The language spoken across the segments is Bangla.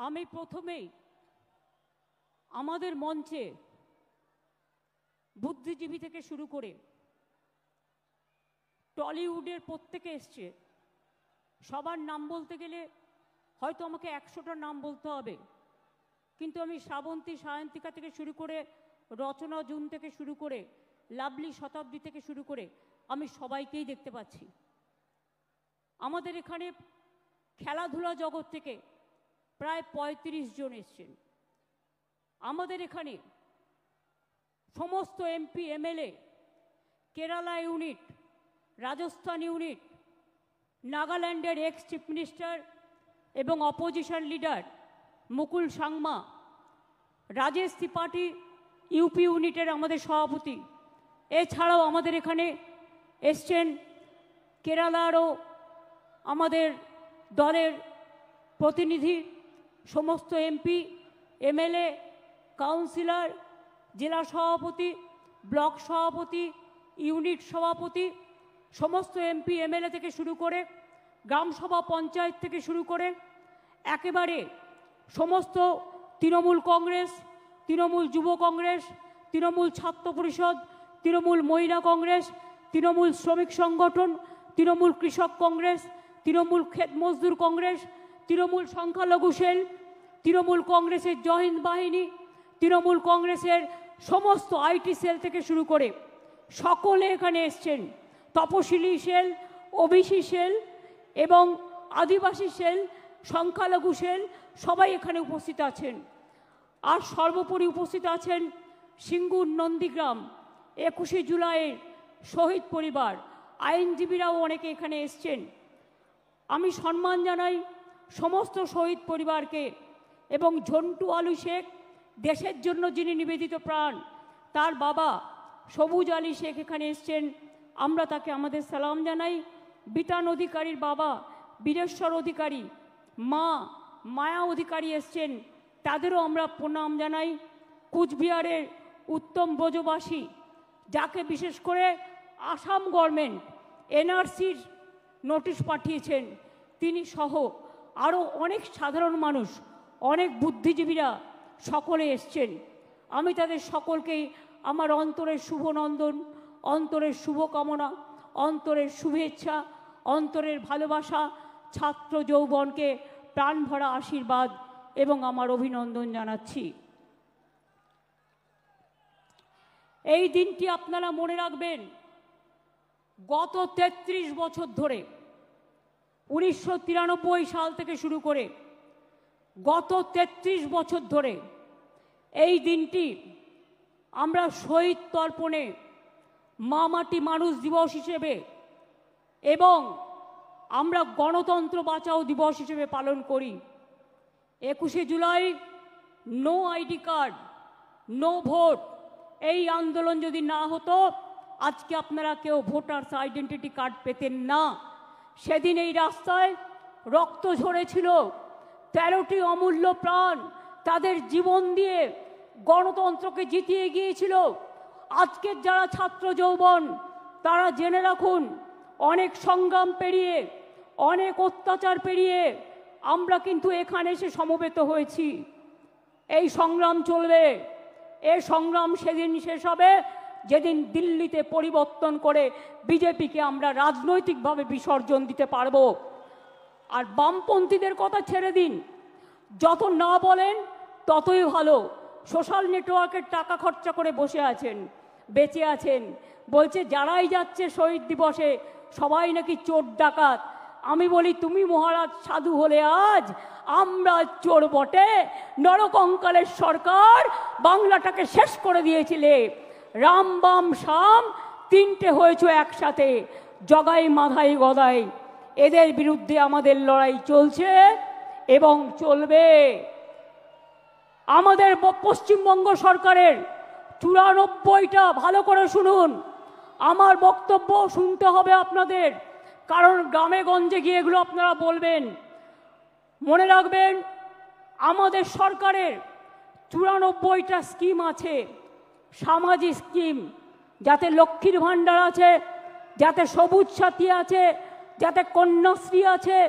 আমি প্রথমেই আমাদের মঞ্চে বুদ্ধিজীবী থেকে শুরু করে টলিউডের প্রত্যেকে এসছে, সবার নাম বলতে গেলে হয়তো আমাকে 100টা নাম বলতে হবে, কিন্তু আমি শ্রাবন্তী সায়ন্তিকা থেকে শুরু করে রচনা জুন থেকে শুরু করে লাভলি শতাব্দী থেকে শুরু করে আমি সবাইকেই দেখতে পাচ্ছি। আমাদের এখানে খেলাধুলা জগৎ থেকে প্রায় 35 জন এসছেন। আমাদের এখানে সমস্ত MP MLA, Kerala unit, Rajasthan unit, নাগাল্যান্ডের এক্স চিফ মিনিস্টার এবং অপোজিশন লিডার মুকুল সাংমা, রাজেশ ত্রিপাঠী ইউপি ইউনিটের আমাদের সভাপতি, এছাড়াও আমাদের এখানে এসছেন কেরালারও আমাদের দলের প্রতিনিধি, সমস্ত এমপি এমএলএ, কাউন্সিলর, জেলা সভাপতি, ব্লক সভাপতি, ইউনিট সভাপতি, সমস্ত এমপি এমএলএ থেকে শুরু করে গ্রামসভা পঞ্চায়েত থেকে শুরু করে একেবারে সমস্ত তৃণমূল কংগ্রেস, তৃণমূল যুব কংগ্রেস, তৃণমূল ছাত্র পরিষদ, তৃণমূল মহিলা কংগ্রেস, তৃণমূল শ্রমিক সংগঠন, তৃণমূল কৃষক কংগ্রেস, তৃণমূল ক্ষেত মজদুর কংগ্রেস, তৃণমূল সংখ্যালঘু সেল, তৃণমূল কংগ্রেসের জহিন্দ বাহিনী, তৃণমূল কংগ্রেসের সমস্ত আইটি সেল থেকে শুরু করে সকলে এখানে এসছেন। তপশিলি সেল, ওবিসি সেল এবং আদিবাসী সেল, সংখ্যালঘু সেল সবাই এখানে উপস্থিত আছেন। আর সর্বোপরি উপস্থিত আছেন সিঙ্গুর নন্দীগ্রাম 21শে জুলাইয়ের শহীদ পরিবার, আইনজীবীরাও অনেকে এখানে এসছেন। আমি সম্মান জানাই সমস্ত শহীদ পরিবারকে এবং ঝন্টু আলী শেখ, দেশের জন্য যিনি নিবেদিত প্রাণ, তার বাবা সবুজ আলী শেখ এখানে এসছেন, আমরা তাকে আমাদের সালাম জানাই। বিতান অধিকারীর বাবা বীরেশ্বর অধিকারী, মা মায়া অধিকারী এসছেন, তাদেরও আমরা প্রণাম জানাই। কুচবিহারের উত্তম ব্রজবাসী, যাকে বিশেষ করে আসাম গভর্নমেন্ট এনআরসির নোটিশ পাঠিয়েছেন, তিনি সহ আরও অনেক সাধারণ মানুষ, অনেক বুদ্ধিজীবীরা সকলে এসছেন। আমি তাদের সকলকেই আমার অন্তরের শুভনন্দন, অন্তরের শুভকামনা, অন্তরের শুভেচ্ছা, অন্তরের ভালোবাসা, ছাত্র যৌবনকে প্রাণ ভরা আশীর্বাদ এবং আমার অভিনন্দন জানাচ্ছি। এই দিনটি আপনারা মনে রাখবেন, গত 33 বছর ধরে 1993 সাল থেকে শুরু করে গত 33 বছর ধরে এই দিনটি আমরা শহীদ তর্পণে, মা মাটি মানুষ দিবস হিসেবে এবং আমরা গণতন্ত্র বাঁচাও দিবস হিসেবে পালন করি। 21শে জুলাই no ID card, no vote, এই আন্দোলন যদি না হতো আজকে আপনারা কেউ ভোটার্স আইডেন্টিটি কার্ড পেতেন না। সেদিন এই রাস্তায় রক্ত ঝরেছিল, 13টি অমূল্য প্রাণ তাদের জীবন দিয়ে গণতন্ত্রকে জিতিয়ে গিয়েছিল। আজকের যারা ছাত্র যৌবন, তারা জেনে রাখুন, অনেক সংগ্রাম পেরিয়ে, অনেক অত্যাচার পেরিয়ে আমরা কিন্তু এখানে এসে সমবেত হয়েছি। এই সংগ্রাম চলবে, এই সংগ্রাম সেদিন শেষ হবে যেদিন দিল্লিতে পরিবর্তন করে বিজেপিকে আমরা রাজনৈতিকভাবে বিসর্জন দিতে পারবো। আর বামপন্থীদের কথা ছেড়ে দিন, যত না বলেন ততই ভালো। সোশ্যাল নেটওয়ার্কের টাকা খরচা করে বসে আছেন, বেঁচে আছেন, বলছে যারাই যাচ্ছে শহীদ দিবসে সবাই নাকি চোর ডাকাত। আমি বলি, তুমি মহারাজ সাধু হলে আজ আমরা চোর বটে। নরকঙ্কালের সরকার বাংলাটাকে শেষ করে দিয়েছিলে, রাম বাম শাম তিনটে হয়েছে একসাথে, জগাই মাধাই গদাই। এদের বিরুদ্ধে আমাদের লড়াই চলছে এবং চলবে। আমাদের পশ্চিমবঙ্গ সরকারের 94টা, ভালো করে শুনুন, আমার বক্তব্য শুনতে হবে আপনাদের, কারণ গ্রামে গঞ্জে গিয়ে এগুলো আপনারা বলবেন। মনে রাখবেন, আমাদের সরকারের 94টা স্কিম আছে, সামাজিক স্কিম, যাতে লক্ষ্মীর ভাণ্ডার আছে, যাতে সবুজ সাথী আছে, যাতে কন্যাশ্রী আছে,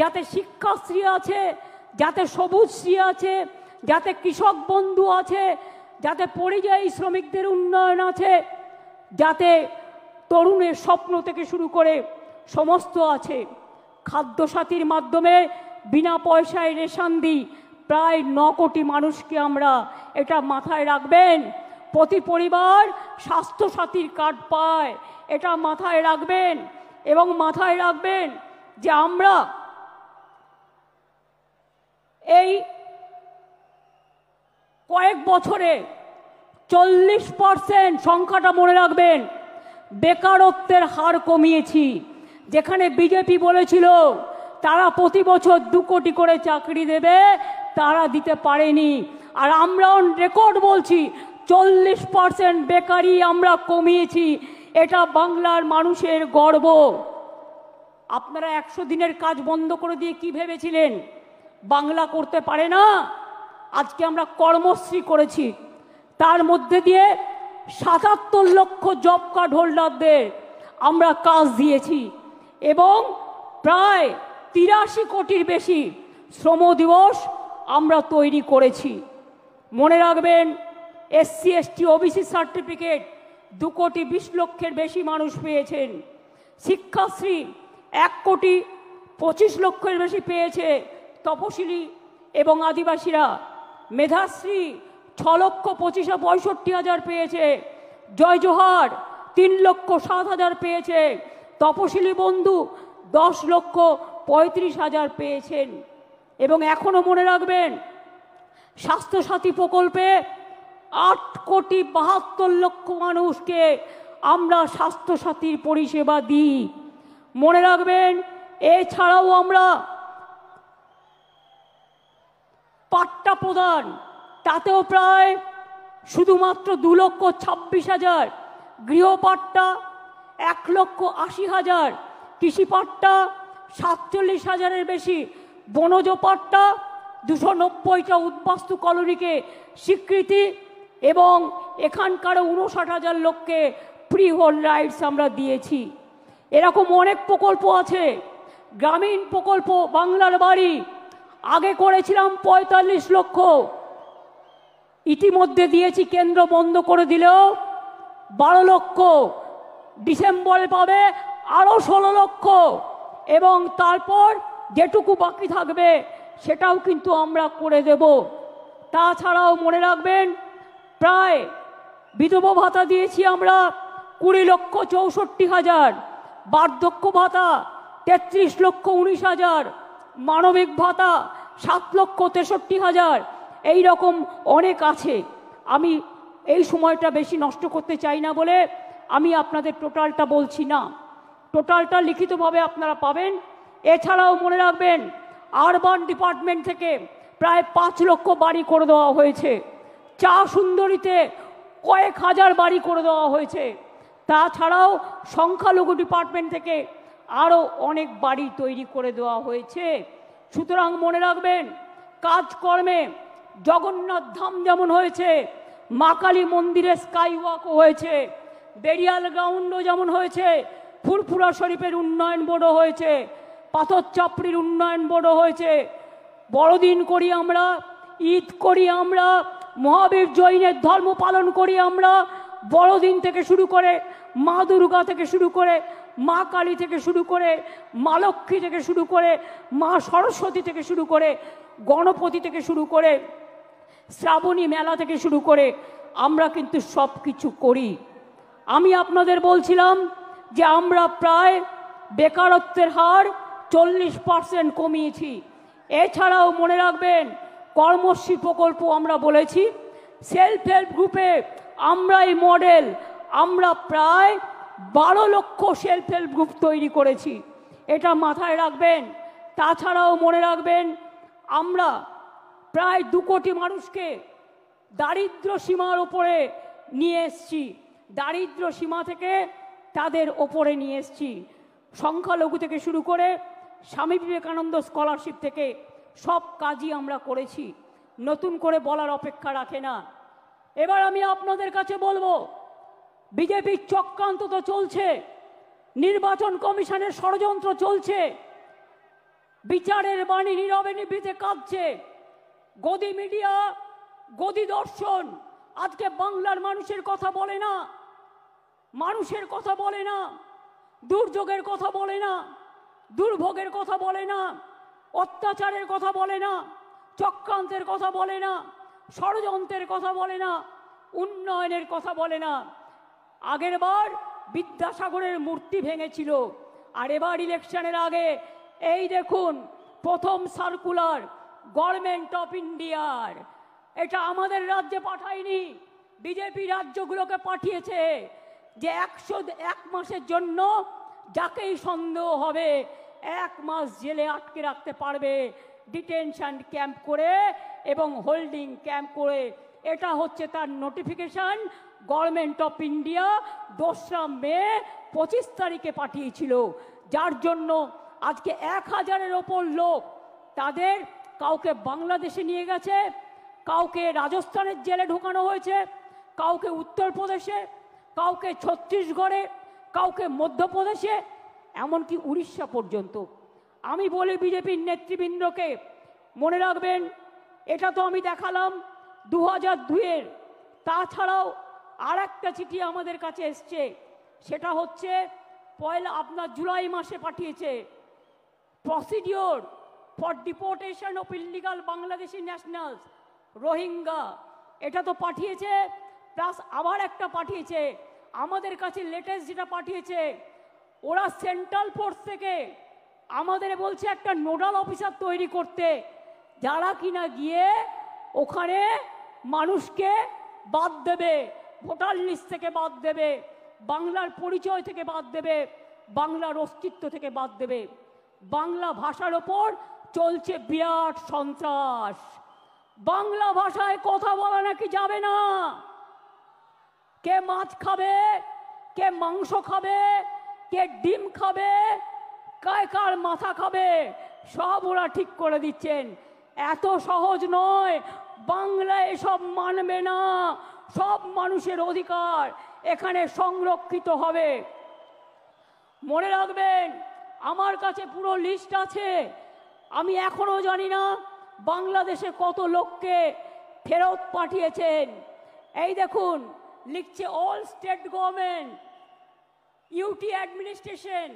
যাতে শিক্ষাশ্রী আছে, যাতে সবুজশ্রী আছে, যাতে কৃষক বন্ধু আছে, যাতে পরিযায়ী শ্রমিকদের উন্নয়ন আছে, যাতে তরুণের স্বপ্ন থেকে শুরু করে সমস্ত আছে। খাদ্যসাথীর মাধ্যমে বিনা পয়সায় রেশন দিই প্রায় 9 কোটি মানুষকে আমরা, এটা মাথায় রাখবেন। প্রতি পরিবার স্বাস্থ্যসাথীর কার্ড পায়, এটা মাথায় রাখবেন। এবং মাথায় রাখবেন যে আমরা এই কয়েক বছরে 40% সংখ্যাটা মনে রাখবেন, বেকারত্বের হার কমিয়েছি। যেখানে বিজেপি বলেছিল তারা প্রতি বছর 2 কোটি করে চাকরি দেবে, তারা দিতে পারেনি। আর আমরা অন রেকর্ড বলছি 40% বেকারি আমরা কমিয়েছি। এটা বাংলার মানুষের গর্ব। আপনারা 100 দিনের কাজ বন্ধ করে দিয়ে কি ভেবেছিলেন বাংলা করতে পারে না? আজকে আমরা কর্মশ্রী করেছি, তার মধ্যে দিয়ে 77 লক্ষ জব কার্ড হোল্ডারদের আমরা কাজ দিয়েছি এবং প্রায় 83 কোটির বেশি শ্রম দিবস আমরা তৈরি করেছি। মনে রাখবেন, SC ST OBC সার্টিফিকেট 2 কোটি 20 লক্ষের বেশি মানুষ পেয়েছেন। শিক্ষাশ্রী 1 কোটি 25 লক্ষের বেশি পেয়েছে তপশিলি এবং আদিবাসীরা। মেধাশ্রী 6 লক্ষ 65 হাজার পেয়েছে। জয় জোহার 3 লক্ষ 7 হাজার পেয়েছে। তপশিলি বন্ধু 10 লক্ষ 35 হাজার পেয়েছেন। এবং এখনো মনে রাখবেন, স্বাস্থ্যসাথী প্রকল্পে 8 কোটি 72 লক্ষ মানুষকে আমরা স্বাস্থ্যসাথীর পরিষেবা দিই। মনে রাখবেন, এছাড়াও আমরা পাট্টা প্রদান, তাতেও প্রায় শুধুমাত্র 2 লক্ষ 26 হাজার, গৃহপাট্টা 1 লক্ষ 80 হাজার, কৃষিপাট্টা 47 হাজারের বেশি, বনজ পাট্টা 290টা উদ্বাস্তু কলোনিকে স্বীকৃতি এবং এখানকারও 59 হাজার লোককে ফ্রি হোল্ড রাইটস আমরা দিয়েছি। এরকম অনেক প্রকল্প আছে। গ্রামীণ প্রকল্প বাংলার বাড়ি আগে করেছিলাম 45 লক্ষ, ইতিমধ্যে দিয়েছি, কেন্দ্র বন্ধ করে দিলেও 12 লক্ষ, ডিসেম্বরে পাবে আরও 16 লক্ষ এবং তারপর যেটুকু বাকি থাকবে সেটাও কিন্তু আমরা করে দেব। তাছাড়াও মনে রাখবেন, প্রায় বিধবা ভাতা দিয়েছি আমরা 20 লক্ষ 64 হাজার, বার্ধক্য ভাতা 33 লক্ষ 19 হাজার, মানবিক ভাতা 7 লক্ষ 63 হাজার। এই রকম অনেক আছে। আমি এই সময়টা বেশি নষ্ট করতে চাই না বলে আমি আপনাদের টোটালটা বলছি না, টোটালটা লিখিতভাবে আপনারা পাবেন। এছাড়াও মনে রাখবেন, আরবান ডিপার্টমেন্ট থেকে প্রায় 5 লক্ষ বাড়ি করে দেওয়া হয়েছে। চা সুন্দরীতে কয়েক হাজার বাড়ি করে দেওয়া হয়েছে। তাছাড়াও সংখ্যালঘু ডিপার্টমেন্ট থেকে আরও অনেক বাড়ি তৈরি করে দেওয়া হয়েছে। সুতরাং মনে রাখবেন, কাজকর্মে জগন্নাথ ধাম যেমন হয়েছে, মা কালী মন্দিরে স্কাই ওয়াকও হয়েছে, বেরিয়াল গ্রাউন্ডও যেমন হয়েছে, ফুরফুরা শরীফের উন্নয়ন বোর্ডও হয়েছে, পাথর চাপড়ির উন্নয়ন বোর্ডও হয়েছে। বড়দিন করি আমরা, ঈদ করি আমরা, মহাবীর জৈনের ধর্ম পালন করি আমরা। বড়দিন থেকে শুরু করে মা দুর্গা থেকে শুরু করে মা কালী থেকে শুরু করে মা লক্ষ্মী থেকে শুরু করে মা সরস্বতী থেকে শুরু করে গণপতি থেকে শুরু করে শ্রাবণী মেলা থেকে শুরু করে আমরা কিন্তু সব কিছু করি। আমি আপনাদের বলছিলাম যে আমরা প্রায় বেকারত্বের হার 40% কমিয়েছি। এছাড়াও মনে রাখবেন, কর্মশ্রী প্রকল্প আমরা বলেছি, সেলফ হেল্প গ্রুপে আমরাই মডেল। আমরা প্রায় 12 লক্ষ সেলফ হেল্প গ্রুপ তৈরি করেছি, এটা মাথায় রাখবেন। তাছাড়াও মনে রাখবেন, আমরা প্রায় 2 কোটি মানুষকে দারিদ্র সীমার ওপরে নিয়ে এসছি, দারিদ্র সীমা থেকে তাদের ওপরে নিয়ে এসছি। সংখ্যালঘু থেকে শুরু করে স্বামী বিবেকানন্দ স্কলারশিপ থেকে সব কাজই আমরা করেছি, নতুন করে বলার অপেক্ষা রাখে না। এবার আমি আপনাদের কাছে বলবো, বিজেপির চক্রান্ত তো চলছে, নির্বাচন কমিশনের ষড়যন্ত্র চলছে। বিচারের বাণী নীরবে নিভৃতে কাঁদছে। গদি মিডিয়া, গদি দর্শন আজকে বাংলার মানুষের কথা বলে না, মানুষের কথা বলে না, দুর্যোগের কথা বলে না, দুর্ভোগের কথা বলে না, অত্যাচারের কথা বলে না, চক্রান্তের কথা বলে না, ষড়যন্ত্রের কথা বলে না, উন্নয়নের কথা বলে না। আগের বার বিদ্যাসাগরের মূর্তি ভেঙেছিল, আর এবার ইলেকশনের আগে এই দেখুন প্রথম সার্কুলার গভর্নমেন্ট অফ ইন্ডিয়ার, এটা আমাদের রাজ্যে পাঠায়নি, বিজেপি রাজ্যগুলোকে পাঠিয়েছে, যে 101 মাসের জন্য যাকেই সন্দেহ হবে 1 মাস জেলে আটকে রাখতে পারবে, ডিটেনশন ক্যাম্প করে এবং হোল্ডিং ক্যাম্প করে। এটা হচ্ছে তার নোটিফিকেশন গভর্নমেন্ট অফ ইন্ডিয়া 2রা মে 25 তারিখে পাঠিয়েছিল, যার জন্য আজকে 1000-এর ওপর লোক, তাদের কাউকে বাংলাদেশে নিয়ে গেছে, কাউকে রাজস্থানের জেলে ঢোকানো হয়েছে, কাউকে উত্তরপ্রদেশে, কাউকে ছত্তিশগড়ে, কাউকে মধ্যপ্রদেশে, এমনকি উড়িষ্যা পর্যন্ত। আমি বলি বিজেপির নেতৃবৃন্দকে, মনে রাখবেন এটা তো আমি দেখালাম 2002-এর, তাছাড়াও আর একটা চিঠি আমাদের কাছে এসছে, সেটা হচ্ছে আপনার জুলাই মাসে পাঠিয়েছে, procedure for deportation of illegal Bangladeshi nationals Rohingya, এটা তো পাঠিয়েছে, প্লাস আবার একটা পাঠিয়েছে আমাদের কাছে লেটেস্ট যেটা পাঠিয়েছে, ওরা সেন্ট্রাল ফোর্স থেকে আমাদের বলছে একটা নোডাল অফিসার তৈরি করতে, যারা কিনা গিয়ে ওখানে মানুষকে বাদ দেবে, ভোটার লিস্ট থেকে বাদ দেবে, বাংলার পরিচয় থেকে বাদ দেবে, বাংলার অস্তিত্ব থেকে বাদ দেবে। বাংলা ভাষার ওপর চলছে বিরাট সন্ত্রাস, বাংলা ভাষায় কথা বলা নাকি যাবে না, কে মাছ খাবে, কে মাংস খাবে, কে ডিম খাবে, কার মাথা খাবে, সব ওরা ঠিক করে দিচ্ছেন। এত সহজ নয়, বাংলা এসব মানবে না, সব মানুষের অধিকার এখানে সংরক্ষিত হবে। মনে রাখবেন আমার কাছে পুরো লিস্ট আছে, আমি এখনো জানি না বাংলাদেশে কত লোককে ফেরত পাঠিয়েছেন। এই দেখুন লিখছে all state government UT administration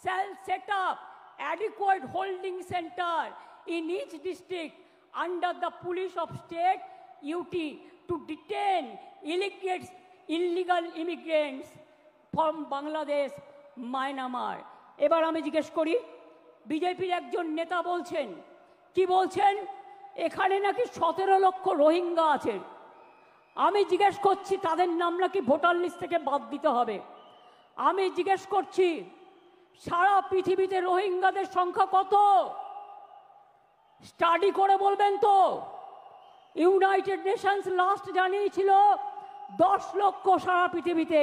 shall set up adequate holding center in each district under the police of state UT to detain illegal immigrants from Bangladesh, Myanmar. এবার আমি জিজ্ঞেস করি, বিজেপির একজন নেতা বলছেন, কি বলছেন, এখানে নাকি 17 লক্ষ রোহিঙ্গা আছে। আমি জিজ্ঞেস করছি তাদের নাম নাকি ভোটার লিস্ট থেকে বাদ দিতে হবে। আমি জিজ্ঞেস করছি সারা পৃথিবীতে রোহিঙ্গাদের সংখ্যা কত, স্টাডি করে বলবেন তো। ইউনাইটেড নেশনস লাস্ট জানিয়েছিল 10 লক্ষ সারা পৃথিবীতে,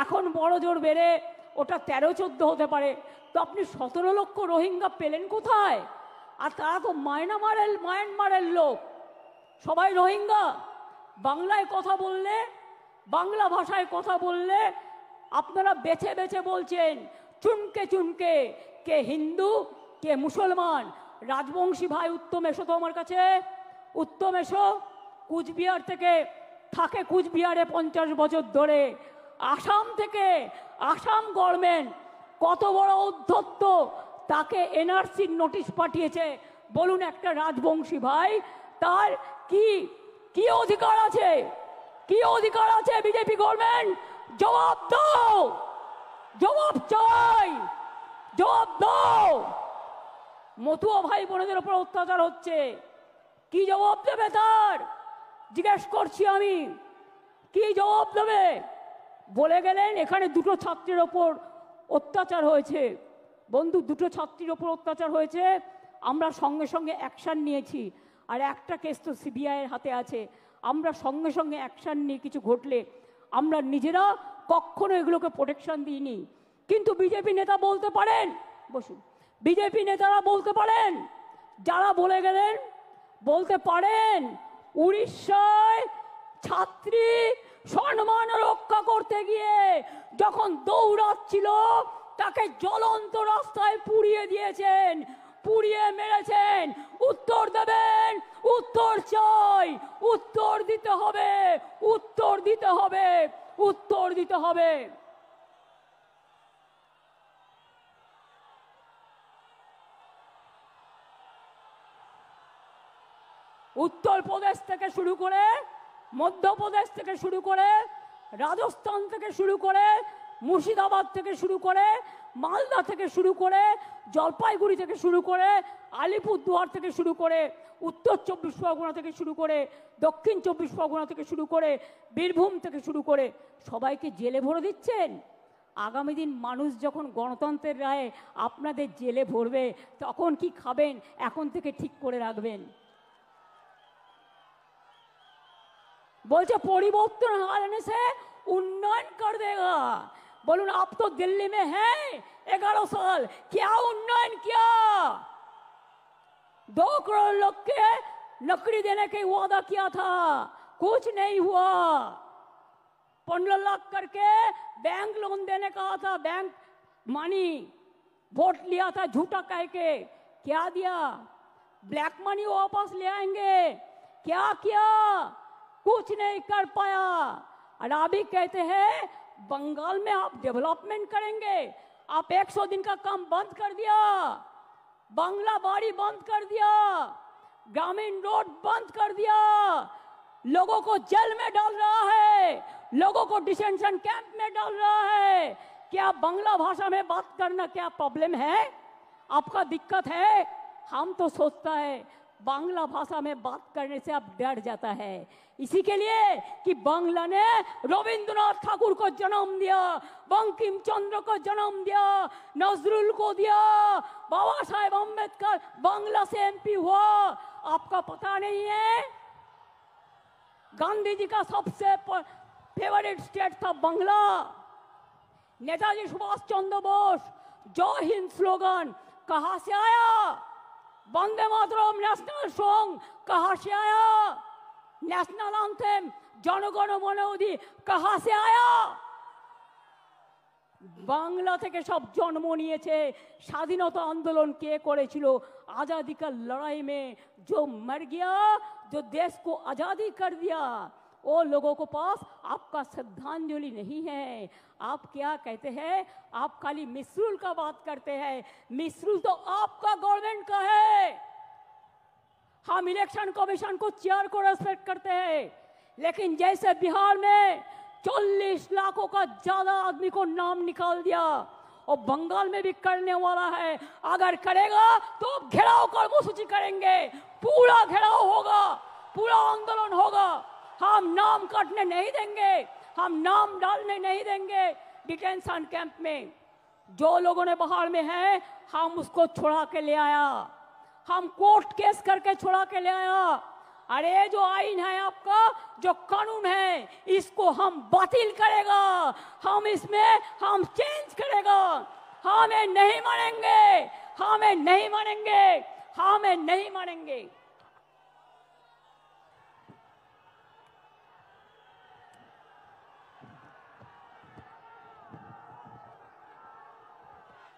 এখন বড় জোর বেড়ে ওটা 13-14 হতে পারে। তো আপনি 17 লক্ষ রোহিঙ্গা পেলেন কোথায়? আর তারা তো মায়ানমারের লোক, সবাই রোহিঙ্গা। বাংলায় কথা বললে, বাংলা ভাষায় কথা বললে আপনারা বেছে বেছে বলছেন, চুনকে চুনকে, কে হিন্দু কে মুসলমান। রাজবংশী ভাই উত্তম এসো তো আমার কাছে, উত্তম এসো, কুচবিহার থেকে থাকে, কুচবিহারে 50 বছর ধরে। আসাম থেকে, আসাম গভর্নমেন্ট কত বড় উদ্ধত্ত, তাকে NRCর নোটিশ পাঠিয়েছে। বলুন একটা রাজবংশী ভাই তার কি কি অধিকার আছে, কি অধিকার আছে বিজেপি গভর্নমেন্ট? জবাব দাও, জবাব চাই, জবাব দাও। মতুয়া ভাই বোনদের উপর অত্যাচার হচ্ছে, কি জবাব দেবে তার? জিজ্ঞেস করছি আমি, কি জবাব দেবে? বলে গেলেন এখানে 2টো ছাত্রের ওপর অত্যাচার হয়েছে। বন্ধু, 2টো ছাত্রীর ওপর অত্যাচার হয়েছে, আমরা সঙ্গে সঙ্গে অ্যাকশান নিয়েছি। আর একটা কেস তো CBI-এর হাতে আছে, আমরা সঙ্গে সঙ্গে অ্যাকশান নিয়ে কিছু ঘটলে আমরা নিজেরা কখনো এগুলোকে প্রোটেকশন দিইনি। কিন্তু বিজেপি নেতা বলতে পারেন, বসুন, বিজেপি নেতারা বলতে পারেন, যারা বলে গেলেন বলতে পারেন উড়িষ্যায় ছাত্রী সম্মান রক্ষা করতে গিয়ে যখন দৌড়াচ্ছিল তাকে জ্বলন্ত রাস্তায় পুড়িয়ে দিয়েছেন। পুড়িয়ে মেরেছেন, উত্তর দেবেন। উত্তর চাই, উত্তর দিতে হবে, উত্তর দিতে হবে, উত্তর দিতে হবে। উত্তরপ্রদেশ থেকে শুরু করে, মধ্যপ্রদেশ থেকে শুরু করে, রাজস্থান থেকে শুরু করে, মুর্শিদাবাদ থেকে শুরু করে, মালদা থেকে শুরু করে, জলপাইগুড়ি থেকে শুরু করে, আলিপুরদুয়ার থেকে শুরু করে, উত্তর 24 পরগনা থেকে শুরু করে, দক্ষিণ 24 পরগনা থেকে শুরু করে, বীরভূম থেকে শুরু করে সবাইকে জেলে ভরে দিচ্ছেন। আগামী দিন মানুষ যখন গণতন্ত্রের রায়ে আপনাদের জেলে ভরবে, তখন কি খাবেন এখন থেকে ঠিক করে রাখবেন। बोलते परिवर्तन आने से उन्नयन कर देगा। बोलून आप तो दिल्ली में हैं 11 साल, क्या उन्नयन किया? 2 करोड़ लोग के नौकरी देने का वादा किया था, कुछ नहीं हुआ। 15 लाख करके बैंक लोन देने का था, बैंक मनी वोट लिया था झूठा कह के, क्या दिया? ब्लैक मनी वापस ले आएंगे, क्या किया? कुछ नहीं कर पाया। और अभी कहते हैं बंगाल में आप डेवलपमेंट करेंगे, आप 100 दिन का काम बंद कर दिया, बांग्ला बाड़ी बंद कर दिया, ग्रामीण रोड बंद कर दिया, लोगों को जेल में डाल रहा है, लोगों को डिटेंशन कैंप में डाल रहा है। क्या बांग्ला भाषा में बात करना क्या प्रॉब्लम है? आपका दिक्कत है? हम तो सोचता है बांग्ला भाषा में बात करने से आप डर जाता है, इसी के लिए कि बांग्ला ने रविंद्रनाथ ठाकुर को जन्म दिया, बंकिम चंद्र को जन्म दिया, नजरुल को दिया, बाबा साहेब अम्बेडकर बांग्ला से एमपी हुआ। आपका पता नहीं है? गांधी जी का सबसे फेवरेट स्टेट था बांग्ला। नेताजी सुभाष चंद्र बोस जय हिंद स्लोगन कहां से आया? वंदे मातरम नेशनल सॉन्ग कहां से आया? नेशनल एंथम जनगण मन अधि कहां से आया? बांग्ला থেকে সব জন্ম নিয়েছে। স্বাধীনতা आंदोलन কে করেছিল? आजादी का लड़ाई में जो मर गया, जो देश को आजादी कर दिया, वो लोगों को पास आपका श्रद्धांजलि नहीं है। आप क्या कहते हैं? आप खाली मिसरूल का बात करते हैं। मिसरूल तो आपका गवर्नमेंट का है। हम इलेक्शन कमीशन को चेयर को रेस्पेक्ट करते हैं, लेकिन जैसे बिहार में 40 लाखों का ज्यादा आदमी को नाम निकाल दिया, और बंगाल में भी करने वाला है। अगर करेगा तो घेराव कर्मसूची करेंगे, पूरा घेराव होगा, पूरा आंदोलन होगा। हम नाम काटने नहीं देंगे, हम नाम डालने नहीं देंगे डिटेंशन कैंप में। जो लोगों ने बाहर में है, हम उसको छुड़ा के ले आया, हम कोर्ट केस करके छुड़ा के ले आया। अरे जो आईन है आपका, जो कानून है, इसको हम बातिल करेगा, हम इसमें हम चेंज करेगा। हमें नहीं मानेंगे, हमें नहीं मानेंगे, हमें नहीं मानेंगे।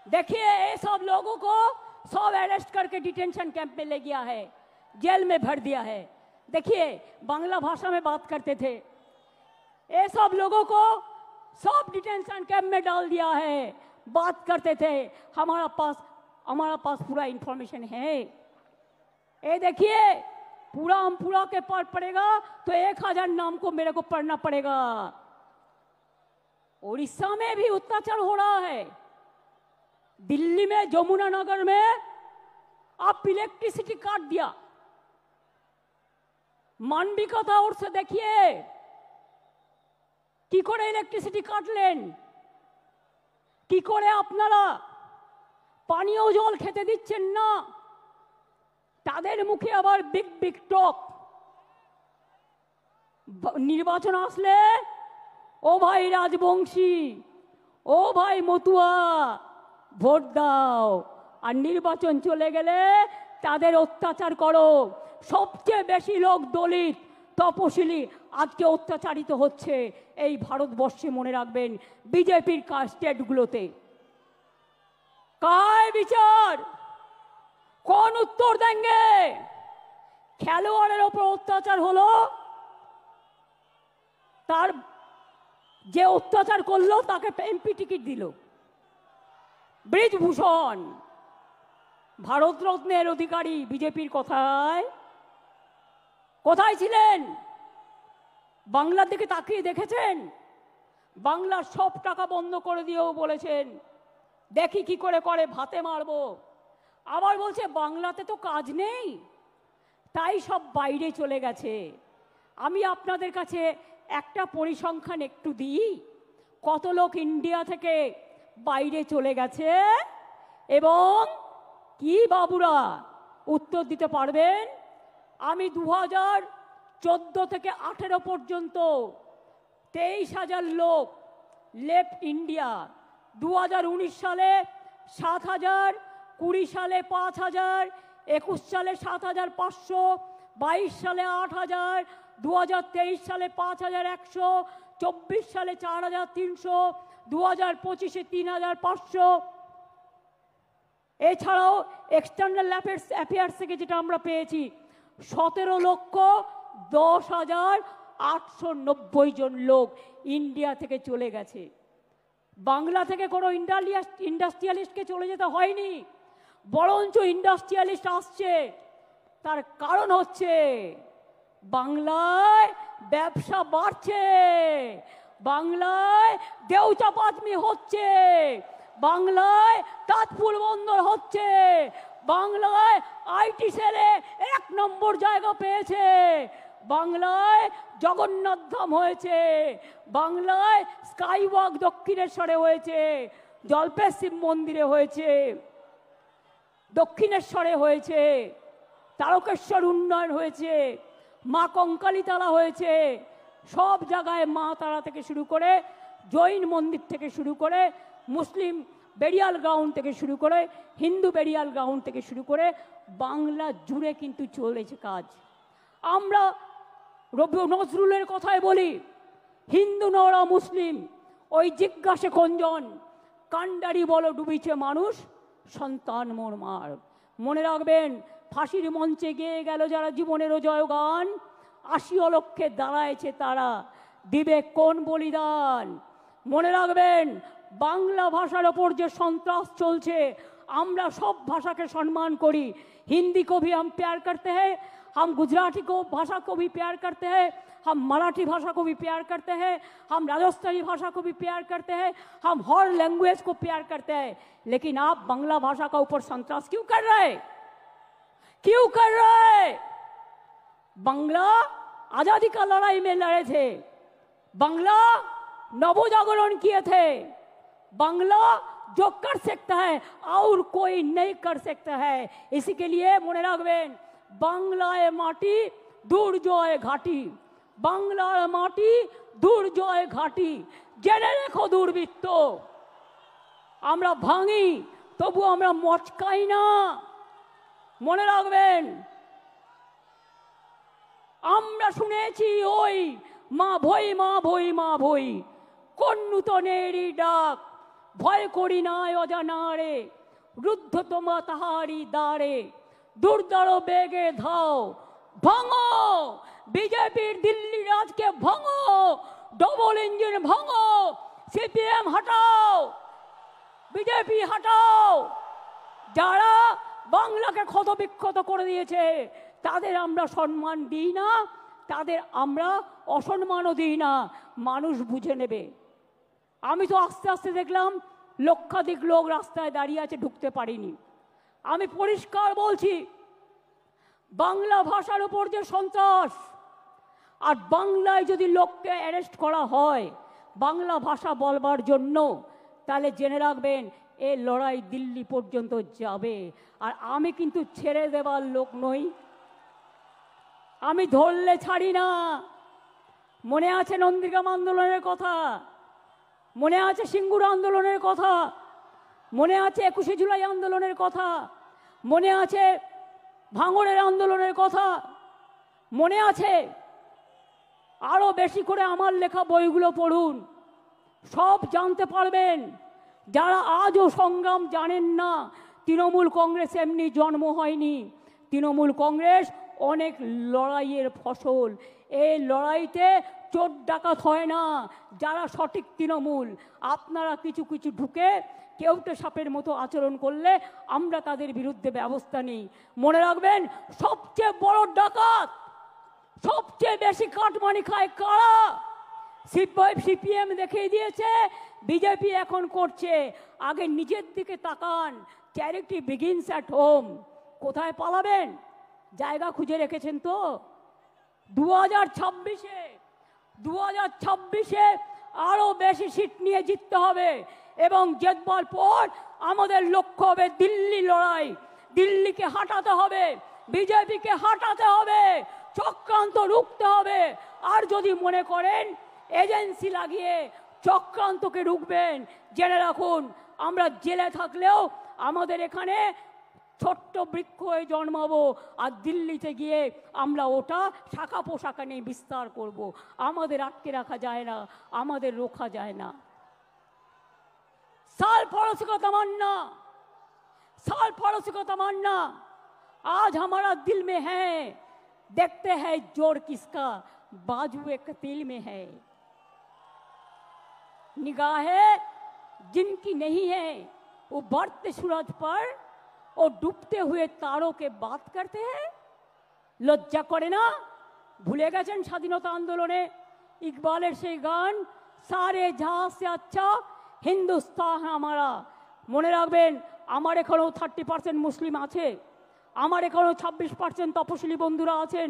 देखिए ये सब लोगों को सब अरेस्ट करके डिटेंशन कैंप में ले गया है, जेल में भर दिया है। देखिए बांग्ला भाषा में बात करते थे, ये सब लोगों को सब डिटेंशन कैंप में डाल दिया है। बात करते थे, हमारा पास पूरा इंफॉर्मेशन है। ये देखिए पूरा हम पूरा के पढ़ेगा तो 1000 नाम को मेरे को पढ़ना पड़ेगा। उड़ीसा में भी अत्याचार हो रहा है। दिल्ली में जमुना नगर में आप इलेक्ट्रिसिटी काट दिया, मानविका था और से देखिए কি করে ইলেকট্রিসিটি কাটলেন, কি করে আপনারা পানীয় জল খেতে দিচ্ছেন না। তাদের মুখে আবার বিগ বিগ টক। নির্বাচন আসলে ও ভাই রাজবংশী, ও ভাই মতুয়া ভোট দাও, আর নির্বাচন চলে গেলে তাদের অত্যাচার করো। সবচেয়ে বেশি লোক দলিত তপশিলি আজকে অত্যাচারিত হচ্ছে এই ভারতবর্ষে, মনে রাখবেন বিজেপির স্টেটগুলোতে। কায় বিচার, कौन उत्तर देंगे? খেলোয়াড়ের ওপর অত্যাচার হলো, তার যে অত্যাচার করলো তাকে এমপি টিকিট দিল। ব্রিজভূষণ ভারতরত্নের অধিকারী বিজেপির কথায় কোথায় ছিলেন? বাংলার দিকে তাকিয়ে দেখেছেন? বাংলার সব টাকা বন্ধ করে দিয়েও বলেছেন দেখি কি করে করে ভাতে মারবো। আবার বলছে বাংলাতে তো কাজ নেই, তাই সব বাইরে চলে গেছে। আমি আপনাদের কাছে একটা পরিসংখ্যান একটু দিই, কত লোক ইন্ডিয়া থেকে বাইরে চলে গেছে এবং কি বাবুরা উত্তর দিতে পারবেন? আমি 2014 থেকে 18 পর্যন্ত 23,000 লোক লেফট ইন্ডিয়া। 2019 সালে 7,000, 20 সালে 5,000, 21 সালে 7,500, 22 সালে 8,000, 2023 সালে 5,100, 24 সালে 4,300, 2025-এ 3,500। এছাড়াও এক্সটার্নাল অ্যাফেয়ার্স থেকে যেটা আমরা পেয়েছি 17,10,890 জন লোক ইন্ডিয়া থেকে চলে গেছে। বাংলা থেকে কোনো ইন্ডাস্ট্রিয়ালিস্টকে চলে যেতে হয়নি, বরঞ্চ ইন্ডাস্ট্রিয়ালিস্ট আসছে। তার কারণ হচ্ছে বাংলায় ব্যবসা বাড়ছে, বাংলায় দেউচাপাতমি হচ্ছে, বাংলায় তাজপুর বন্দর হচ্ছে, বাংলায় আইটি সেলে 1 নম্বর জায়গা পেয়েছে, বাংলায় জগন্নাথ ধাম হয়েছে, বাংলায় স্কাইওয়াক দক্ষিণেশ্বরে হয়েছে, জল্পেশ শিব মন্দিরে হয়েছে, দক্ষিণেশ্বরে হয়েছে, তারকেশ্বর উন্নয়ন হয়েছে, মা কঙ্কালীতলা হয়েছে। সব জায়গায় মা তারা থেকে শুরু করে, জৈন মন্দির থেকে শুরু করে, মুসলিম বেরিয়াল গ্রাউন্ড থেকে শুরু করে, হিন্দু বেরিয়াল গ্রাউন্ড থেকে শুরু করে বাংলা জুড়ে কিন্তু চলেছে কাজ। আমরা নজরুলের কথায় বলি, হিন্দু নরা মুসলিম ওই জিজ্ঞাসে কোনজন, কান্ডারি বলো ডুবিছে মানুষ, সন্তান মোর মার। মনে রাখবেন, ফাঁসির মঞ্চে গেয়ে গেল যারা জীবনেরও জয়গান, 80 অলক্ষে দাঁড়ায়ছে তারা, দিবে কোন বলিদান। মনে রাখবেন, বাংলা ভাষার ওপর যে সন্ত্রাস চলছে, আমরা সব ভাষাকে সম্মান করি। हिंदी को भी हम प्यार करते हैं, हम गुजराती को भाषा को भी प्यार करते हैं, हम मराठी भाषा को भी प्यार करते हैं, हम राजस्थानी भाषा को भी प्यार करते हैं, हम हर लैंग्वेज को प्यार करते हैं। लेकिन आप बांग्ला भाषा का ऊपर संतरास क्यों कर रहे हैं? क्यों कर रहे हैं? बांग्ला आजादी का लड़ाई में लड़े थे, बांग्ला नवजागरण किए थे, बांग्ला जो कर सकता है और कोई नहीं कर सकता है। इसी के लिए मने रखबेन, बांग्लाय माटी दुर्जय घाटी, बांग्लार माटी दुर्जय घाटी। जेने रेखो दुर्बृत्त, आमरा भांगी तबु आमरा मचकाई ना। मने रखबेन, आमरा शुनेছি ওই মা ভই মা ভই মা ভই, কোন নূতনেরই ডাক, ভয় করি নাই অজানারে, রুদ্ধ তোমা তাহারি দ্বারে, দুর্দর বেগে ধাও, ভাঙো বিজেপির দিল্লি রাজকে, ভাঙো ডবল ইঞ্জিন, ভাঙো সিপিএম হটাও, বিজেপি হটাও। যারা বাংলাকে ক্ষত বিক্ষত করে দিয়েছে তাদের আমরা সম্মান দিই না, তাদের আমরা অসম্মানও দিই না, মানুষ বুঝে নেবে। আমি তো আস্তে আস্তে দেখলাম লক্ষাধিক লোক রাস্তায় দাঁড়িয়ে আছে, ঢুকতে পারিনি। আমি পরিষ্কার বলছি, বাংলা ভাষার উপর যে সন্ত্রাস, আর বাংলায় যদি লোককে অ্যারেস্ট করা হয় বাংলা ভাষা বলবার জন্য, তাহলে জেনে রাখবেন এই লড়াই দিল্লি পর্যন্ত যাবে। আর আমি কিন্তু ছেড়ে দেবার লোক নই, আমি ধরলে ছাড়ি না। মনে আছে নন্দীগ্রাম আন্দোলনের কথা, মনে আছে সিঙ্গুর আন্দোলনের কথা, মনে আছে 21শে জুলাই আন্দোলনের কথা, মনে আছে ভাঙড়ের আন্দোলনের কথা, মনে আছে। আরো বেশি করে আমার লেখা বইগুলো পড়ুন, সব জানতে পারবেন। যারা আজও সংগ্রাম জানেন না তৃণমূল কংগ্রেস এমনি জন্ম হয়নি। তৃণমূল কংগ্রেস অনেক লড়াইয়ের ফসল। এই লড়াইতে চোর ডাকাত হয় না যারা সঠিক তৃণমূল। আপনারা কিছু কিছু ঢুকে কেউটে সাপের মতো আচরণ করলে আমরা তাদের বিরুদ্ধে ব্যবস্থা নিই। মনে রাখবেন, সবচেয়ে বড় ডাকাত, সবচেয়ে বেশি কাটমানি খায় কারা? সিপিএম দেখিয়ে দিয়েছে, বিজেপি এখন করছে। আগে নিজের দিকে তাকান। Charity begins at home. কোথায় পালাবেন? জায়গা খুঁজে রেখেছেন তো? 2026-এ আরো বেশি সিট নিয়ে জিততে হবে এবং জেতবার পর আমাদের লক্ষ্য হবে দিল্লি লড়াই। দিল্লিকে হাঁটাতে হবে, বিজেপিকে হাঁটাতে হবে, চক্রান্ত রুখতে হবে। আর যদি মনে করেন এজেন্সি লাগিয়ে চক্রান্তকে রুখবেন, জেনে রাখুন আমরা জেলে থাকলেও আমাদের এখানে ছোট্ট বৃক্ষ হয়ে জন্মাবো, আর দিল্লিতে গিয়ে আমরা ওটা শাখা পোশাখা নিয়ে বিস্তার করব। আমাদের আটকে রাখা যায় না, আমাদের রোখা যায় না। साल पड़ोसी को तमन्ना, साल पड़ोसी को तमन्ना। आज हमारा दिल में है, देखते हैं जोर किसका बाजुए कतील में है। निगाहें जिनकी नहीं है वो बढ़ते सूरज पर और डूबते हुए तारों के बात करते हैं। লজ্জা করে না? ভুলে গেছেন স্বাধীনতা আন্দোলনে ইকবালের সেই গান, সারে জাহাঁ সে আচ্ছা হিন্দুস্তান আমারা। মনে রাখবেন, আমার এখানেও 30% মুসলিম আছে, আমার এখানেও 26% তপশিলি বন্ধুরা আছেন,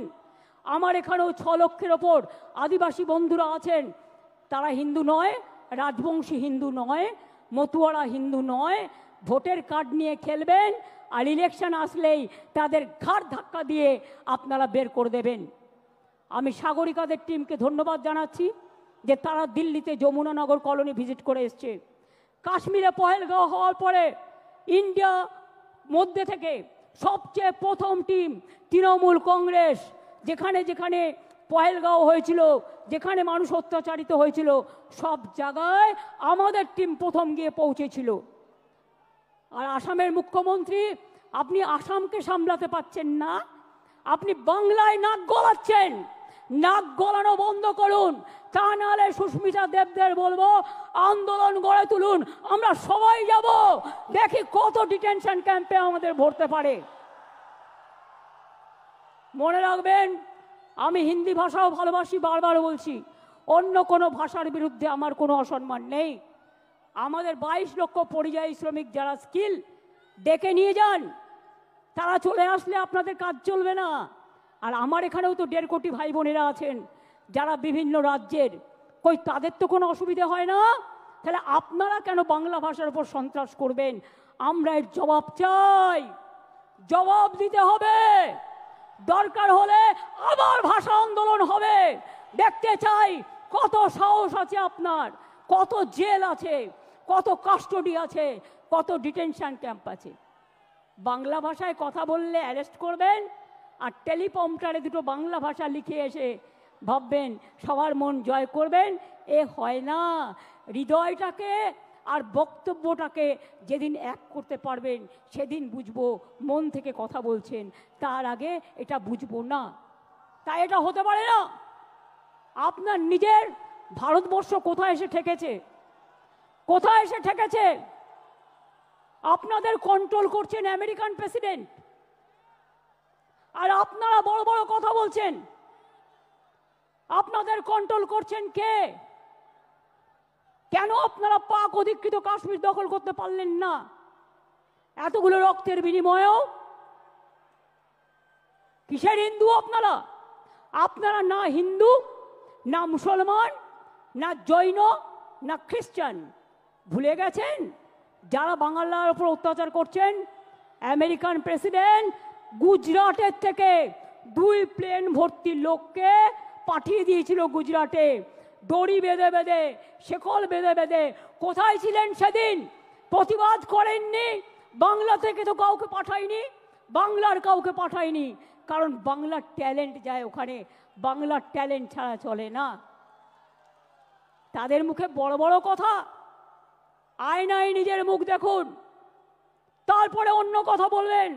আমার এখানেও 6 লক্ষের ওপর আদিবাসী বন্ধুরা আছেন। তারা হিন্দু নয়, রাজবংশী হিন্দু নয়, মতুয়ারা হিন্দু নয়। ভোটের কার্ড নিয়ে খেলবেন আর ইলেকশন আসলেই তাদের ঘাড় ধাক্কা দিয়ে আপনারা বের করে দেবেন। আমি সাগরিকাদের টিমকে ধন্যবাদ জানাচ্ছি যে তারা দিল্লিতে যমুনানগর কলোনি ভিজিট করে এসছে। কাশ্মীরে পহেলগাঁও হওয়ার পরে ইন্ডিয়া মধ্যে থেকে সবচেয়ে প্রথম টিম তৃণমূল কংগ্রেস। যেখানে যেখানে পহেলগাঁও হয়েছিল, যেখানে মানুষ অত্যাচারিত হয়েছিল, সব জায়গায় আমাদের টিম প্রথম গিয়ে পৌঁছেছিল। আর আসামের মুখ্যমন্ত্রী, আপনি আসামকে সামলাতে পারছেন না, আপনি বাংলায় নাক গলাচ্ছেন। নাক গলানো বন্ধ করুন, তা নাহলে সুস্মিতা দেবদের বলবো আন্দোলন গড়ে তুলুন। আমরা সবাই যাব, দেখি কত ডিটেনশন ক্যাম্পে আমাদের ভরতে পারে। মনে রাখবেন, আমি হিন্দি ভাষাও ভালোবাসি, বারবার বলছি, অন্য কোনো ভাষার বিরুদ্ধে আমার কোনো অসম্মান নেই। আমাদের 22 লক্ষ পরিযায়ী শ্রমিক যারা স্কিল, ডেকে নিয়ে যান। তারা চলে আসলে আপনাদের কাজ চলবে না। আর আমার এখানেও তো 1.5 কোটি ভাই বোনেরা আছেন যারা বিভিন্ন রাজ্যের, কই তাদের তো কোনো অসুবিধা হয় না। তাহলে আপনারা কেন বাংলা ভাষার উপর সন্ত্রাস করবেন? আমরা এর জবাব চাই, জবাব দিতে হবে। দরকার হলে আবার ভাষা আন্দোলন হবে। দেখতে চাই কত সাহস আছে আপনার, কত জেল আছে, কত কাস্টডি আছে, কত ডিটেনশন ক্যাম্প আছে। বাংলা ভাষায় কথা বললে অ্যারেস্ট করবেন, আর টেলিপ্রম্পটারে দুটো বাংলা ভাষা লিখে এসে ভাববেন সবার মন জয় করবেন। এ হয় না। হৃদয়টাকে আর বক্তব্যটাকে যেদিন এক করতে পারবেন সেদিন বুঝবো মন থেকে কথা বলছেন, তার আগে এটা বুঝবো না। তাই এটা হতে পারে না। আপনার নিজের ভারতবর্ষ কোথায় এসে ঠেকেছে? কোথায় এসে ঠেকেছে? আপনাদের কন্ট্রোল করছেন আমেরিকান প্রেসিডেন্ট, আর আপনারা বড় বড় কথা বলছেন। আপনাদের কন্ট্রোল করছেন কে? কেন আপনারা পাক অধিকৃত কাশ্মীর দখল করতে পারলেন না এতগুলো রক্তের বিনিময়েও? কিসের হিন্দু আপনারা? আপনারা না হিন্দু, না মুসলমান, না জৈন, না খ্রিস্টান। ভুলে গেছেন যারা বাংলার উপর অত্যাচার করছেন? আমেরিকান প্রেসিডেন্ট গুজরাটের থেকে 2 প্লেন ভর্তি লোককে পাঠিয়ে দিয়েছিল গুজরাটে, দড়ি বেঁধে বেঁধে, শেকল বেঁধে বেঁধে। কোথায় ছিলেন সেদিন? প্রতিবাদ করেননি। বাংলা থেকে তো কাউকে পাঠায়নি, বাংলার কাউকে পাঠায়নি, কারণ বাংলার ট্যালেন্ট যায় ওখানে। বাংলার ট্যালেন্ট ছাড়া চলে না। তাদের মুখে বড় বড় কথা, আয়নায় নিজের মুখ দেখুন। তারপরে অন্য কথা বলবেন।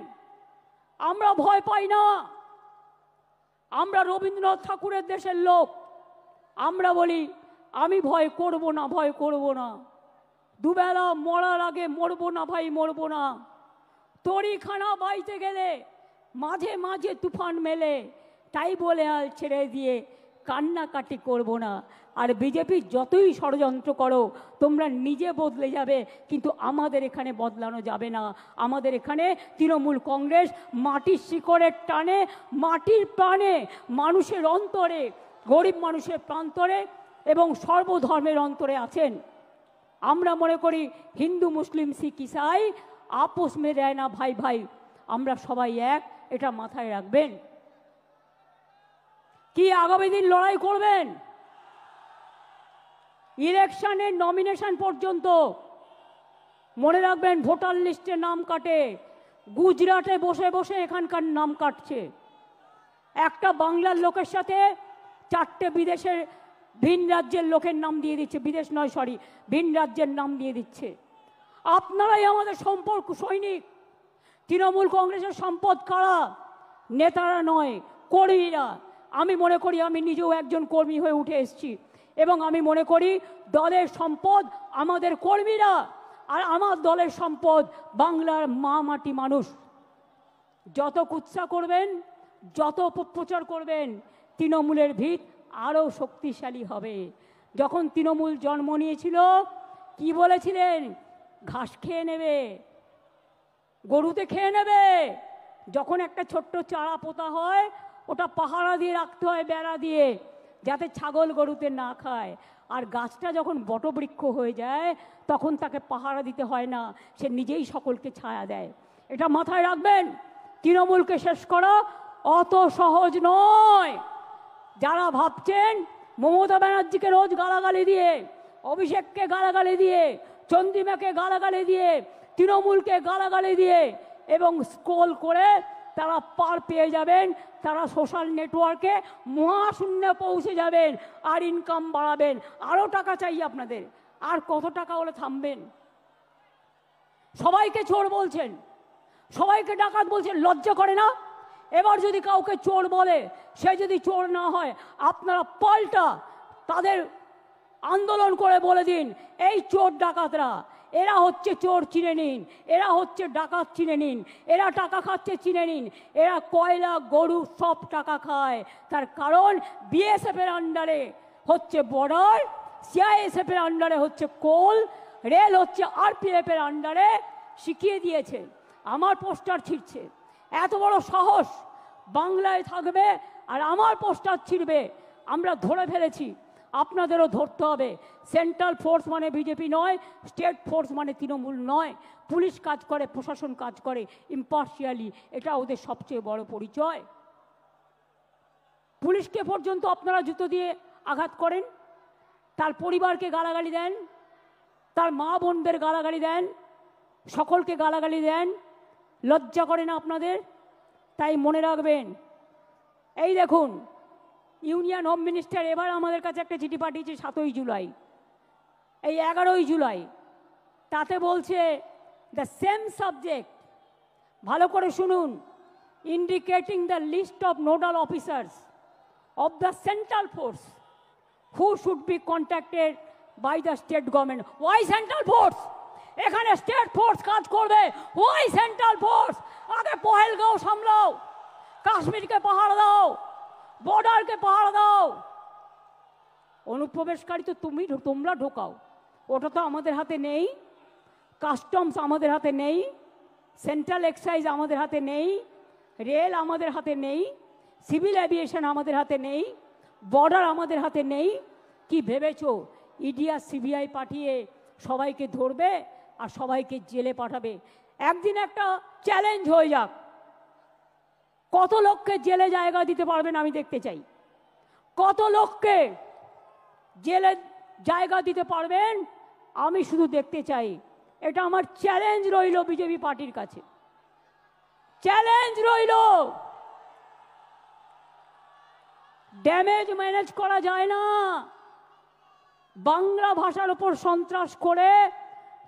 আমরা ভয় পাই না, আমরা রবীন্দ্রনাথ ঠাকুরের দেশের লোক। আমরা বলি আমি ভয় করব না, ভয় করব না, দুবেলা মরার আগে মরবো না ভাই, মরবো না। তরিখানা বাইতে গেলে মাঝে মাঝে তুফান মেলে, তাই বলে হাল ছেড়ে দিয়ে কান্নাকাটি করব না। আর বিজেপি যতই ষড়যন্ত্র করো তোমরা নিজে বদলে যাবে, কিন্তু আমাদের এখানে বদলানো যাবে না। আমাদের এখানে তৃণমূল কংগ্রেস মাটির শিকড়ের টানে, মাটির প্রাণে, মানুষের অন্তরে, গরিব মানুষের প্রান্তরে এবং সর্বধর্মের অন্তরে আছেন। আমরা মনে করি হিন্দু মুসলিম শিখ ইসাই আপোষ মে দেয় না ভাই ভাই, আমরা সবাই এক, এটা মাথায় রাখবেন। কি আগামী দিন লড়াই করবেন? ইলেকশনের নমিনেশন পর্যন্ত মনে রাখবেন, ভোটার লিস্টে নাম কাটে, গুজরাটে বসে বসে এখানকার নাম কাটছে। একটা বাংলার লোকের সাথে 4টে বিদেশের ভিন রাজ্যের লোকের নাম দিয়ে দিচ্ছে, বিদেশ নয় সরি, ভিন রাজ্যের নাম দিয়ে দিচ্ছে। আপনারাই আমাদের সম্পর্ক সৈনিক। তৃণমূল কংগ্রেসের সম্পদ কারা? নেতারা নয়, কর্মীরা। আমি মনে করি, আমি নিজেও একজন কর্মী হয়ে উঠে এসেছি, এবং আমি মনে করি দলের সম্পদ আমাদের কর্মীরা, আর আমার দলের সম্পদ বাংলার মা মাটি মানুষ। যত কুৎসা করবেন, যত অপপ্রচার করবেন, তৃণমূলের ভিত আরও শক্তিশালী হবে। যখন তৃণমূল জন্ম নিয়েছিল কি বলেছিলেন? ঘাস খেয়ে নেবে, গরুতে খেয়ে নেবে। যখন একটা ছোট্ট চারা পোতা হয় ওটা পাহারা দিয়ে রাখতে হয়, বেড়া দিয়ে, যাতে ছাগল গরুতে না খায়। আর গাছটা যখন বটবৃক্ষ হয়ে যায় তখন তাকে পাহারা দিতে হয় না, সে নিজেই সকলকে ছায়া দেয়। এটা মাথায় রাখবেন। তৃণমূলকে শেষ করা অত সহজ নয়। যারা ভাবছেন মমতা ব্যানার্জিকে রোজ গালাগালি দিয়ে, অভিষেককে গালাগালি দিয়ে, চন্দ্রিমাকে গালাগালি দিয়ে, তৃণমূলকে গালাগালি দিয়ে এবং স্ক্রোল করে তারা পার পেয়ে যাবেন, তারা সোশ্যাল নেটওয়ার্কে মহাশূন্যে পৌঁছে যাবেন আর ইনকাম বাড়াবেন। আরও টাকা চাই আপনাদের, আর কত টাকা হলে থামবেন? সবাইকে চোর বলছেন, সবাইকে ডাকাত বলছেন, লজ্জা করে না? এবার যদি কাউকে চোর বলে, সে যদি চোর না হয়, আপনারা পাল্টা তাদের আন্দোলন করে বলে দিন, এই চোর ডাকাতরা, এরা হচ্ছে চোর, চিনে নিন। এরা হচ্ছে ডাকাত, চিনে নিন। এরা টাকা খাচ্ছে, চিনে নিন। এরা কয়লা, গরু সব টাকা খায়। তার কারণ বিএসএফ এর আন্ডারে হচ্ছে বর্ডার, সিআইএসএফ এর আন্ডারে হচ্ছে কোল, রেল হচ্ছে আরপিএফ এর আন্ডারে। শিখিয়ে দিয়েছে। আমার পোস্টার ছিঁড়ছে, এত বড় সাহস বাংলায় থাকবে আর আমার পোস্টার ছিঁড়বে। আমরা ধরে ফেলেছি, আপনাদেরও ধরতে হবে। সেন্ট্রাল ফোর্স মানে বিজেপি নয়, স্টেট ফোর্স মানে তৃণমূল নয়। পুলিশ কাজ করে, প্রশাসন কাজ করে ইম্পার্শিয়ালি, এটা ওদের সবচেয়ে বড় পরিচয়। পুলিশকে পর্যন্ত আপনারা জুতো দিয়ে আঘাত করেন, তার পরিবারকে গালাগালি দেন, তার মা বোনদের গালাগালি দেন, সকলকে গালাগালি দেন। লজ্জা করে না আপনাদের? তাই মনে রাখবেন, এই দেখুন ইউনিয়ন হোম মিনিস্টার এবার আমাদের কাছে একটা চিঠি পাঠিয়েছে 7ই জুলাই, এই 11ই জুলাই। তাতে বলছে দ্য সেম সাবজেক্ট, ভালো করে শুনুন, indicating the list of nodal officers of the central force who should be contacted by the state government. Why central force? এখানে স্টেট ফোর্স কাজ করবে। Why central force? আগে পহেলগাঁও সামলাও, কাশ্মীরকে পাহাড় দাও, বর্ডারকে পাহাড় দাও। অনুপ্রবেশকারী তো তোমরা ঢোকাও, ওটা তো আমাদের হাতে নেই। কাস্টমস আমাদের হাতে নেই, সেন্ট্রাল এক্সাইজ আমাদের হাতে নেই, রেল আমাদের হাতে নেই, সিভিল এভিয়েশন আমাদের হাতে নেই, বর্ডার আমাদের হাতে নেই। কি ভেবেছো ইডি আর সিবিআই পাঠিয়ে সবাইকে ধরবে আর সবাইকে জেলে পাঠাবে? একদিন একটা চ্যালেঞ্জ হয়ে যাক, কত লোককে জেলে জায়গা দিতে পারবেন আমি দেখতে চাই। কত লোককে জেলে জায়গা দিতে পারবেন আমি শুধু দেখতে চাই। এটা আমার চ্যালেঞ্জ রইল বিজেপি পার্টির কাছে, চ্যালেঞ্জ রইল। ড্যামেজ ম্যানেজ করা যায় না। বাংলা ভাষার উপর সন্ত্রাস করে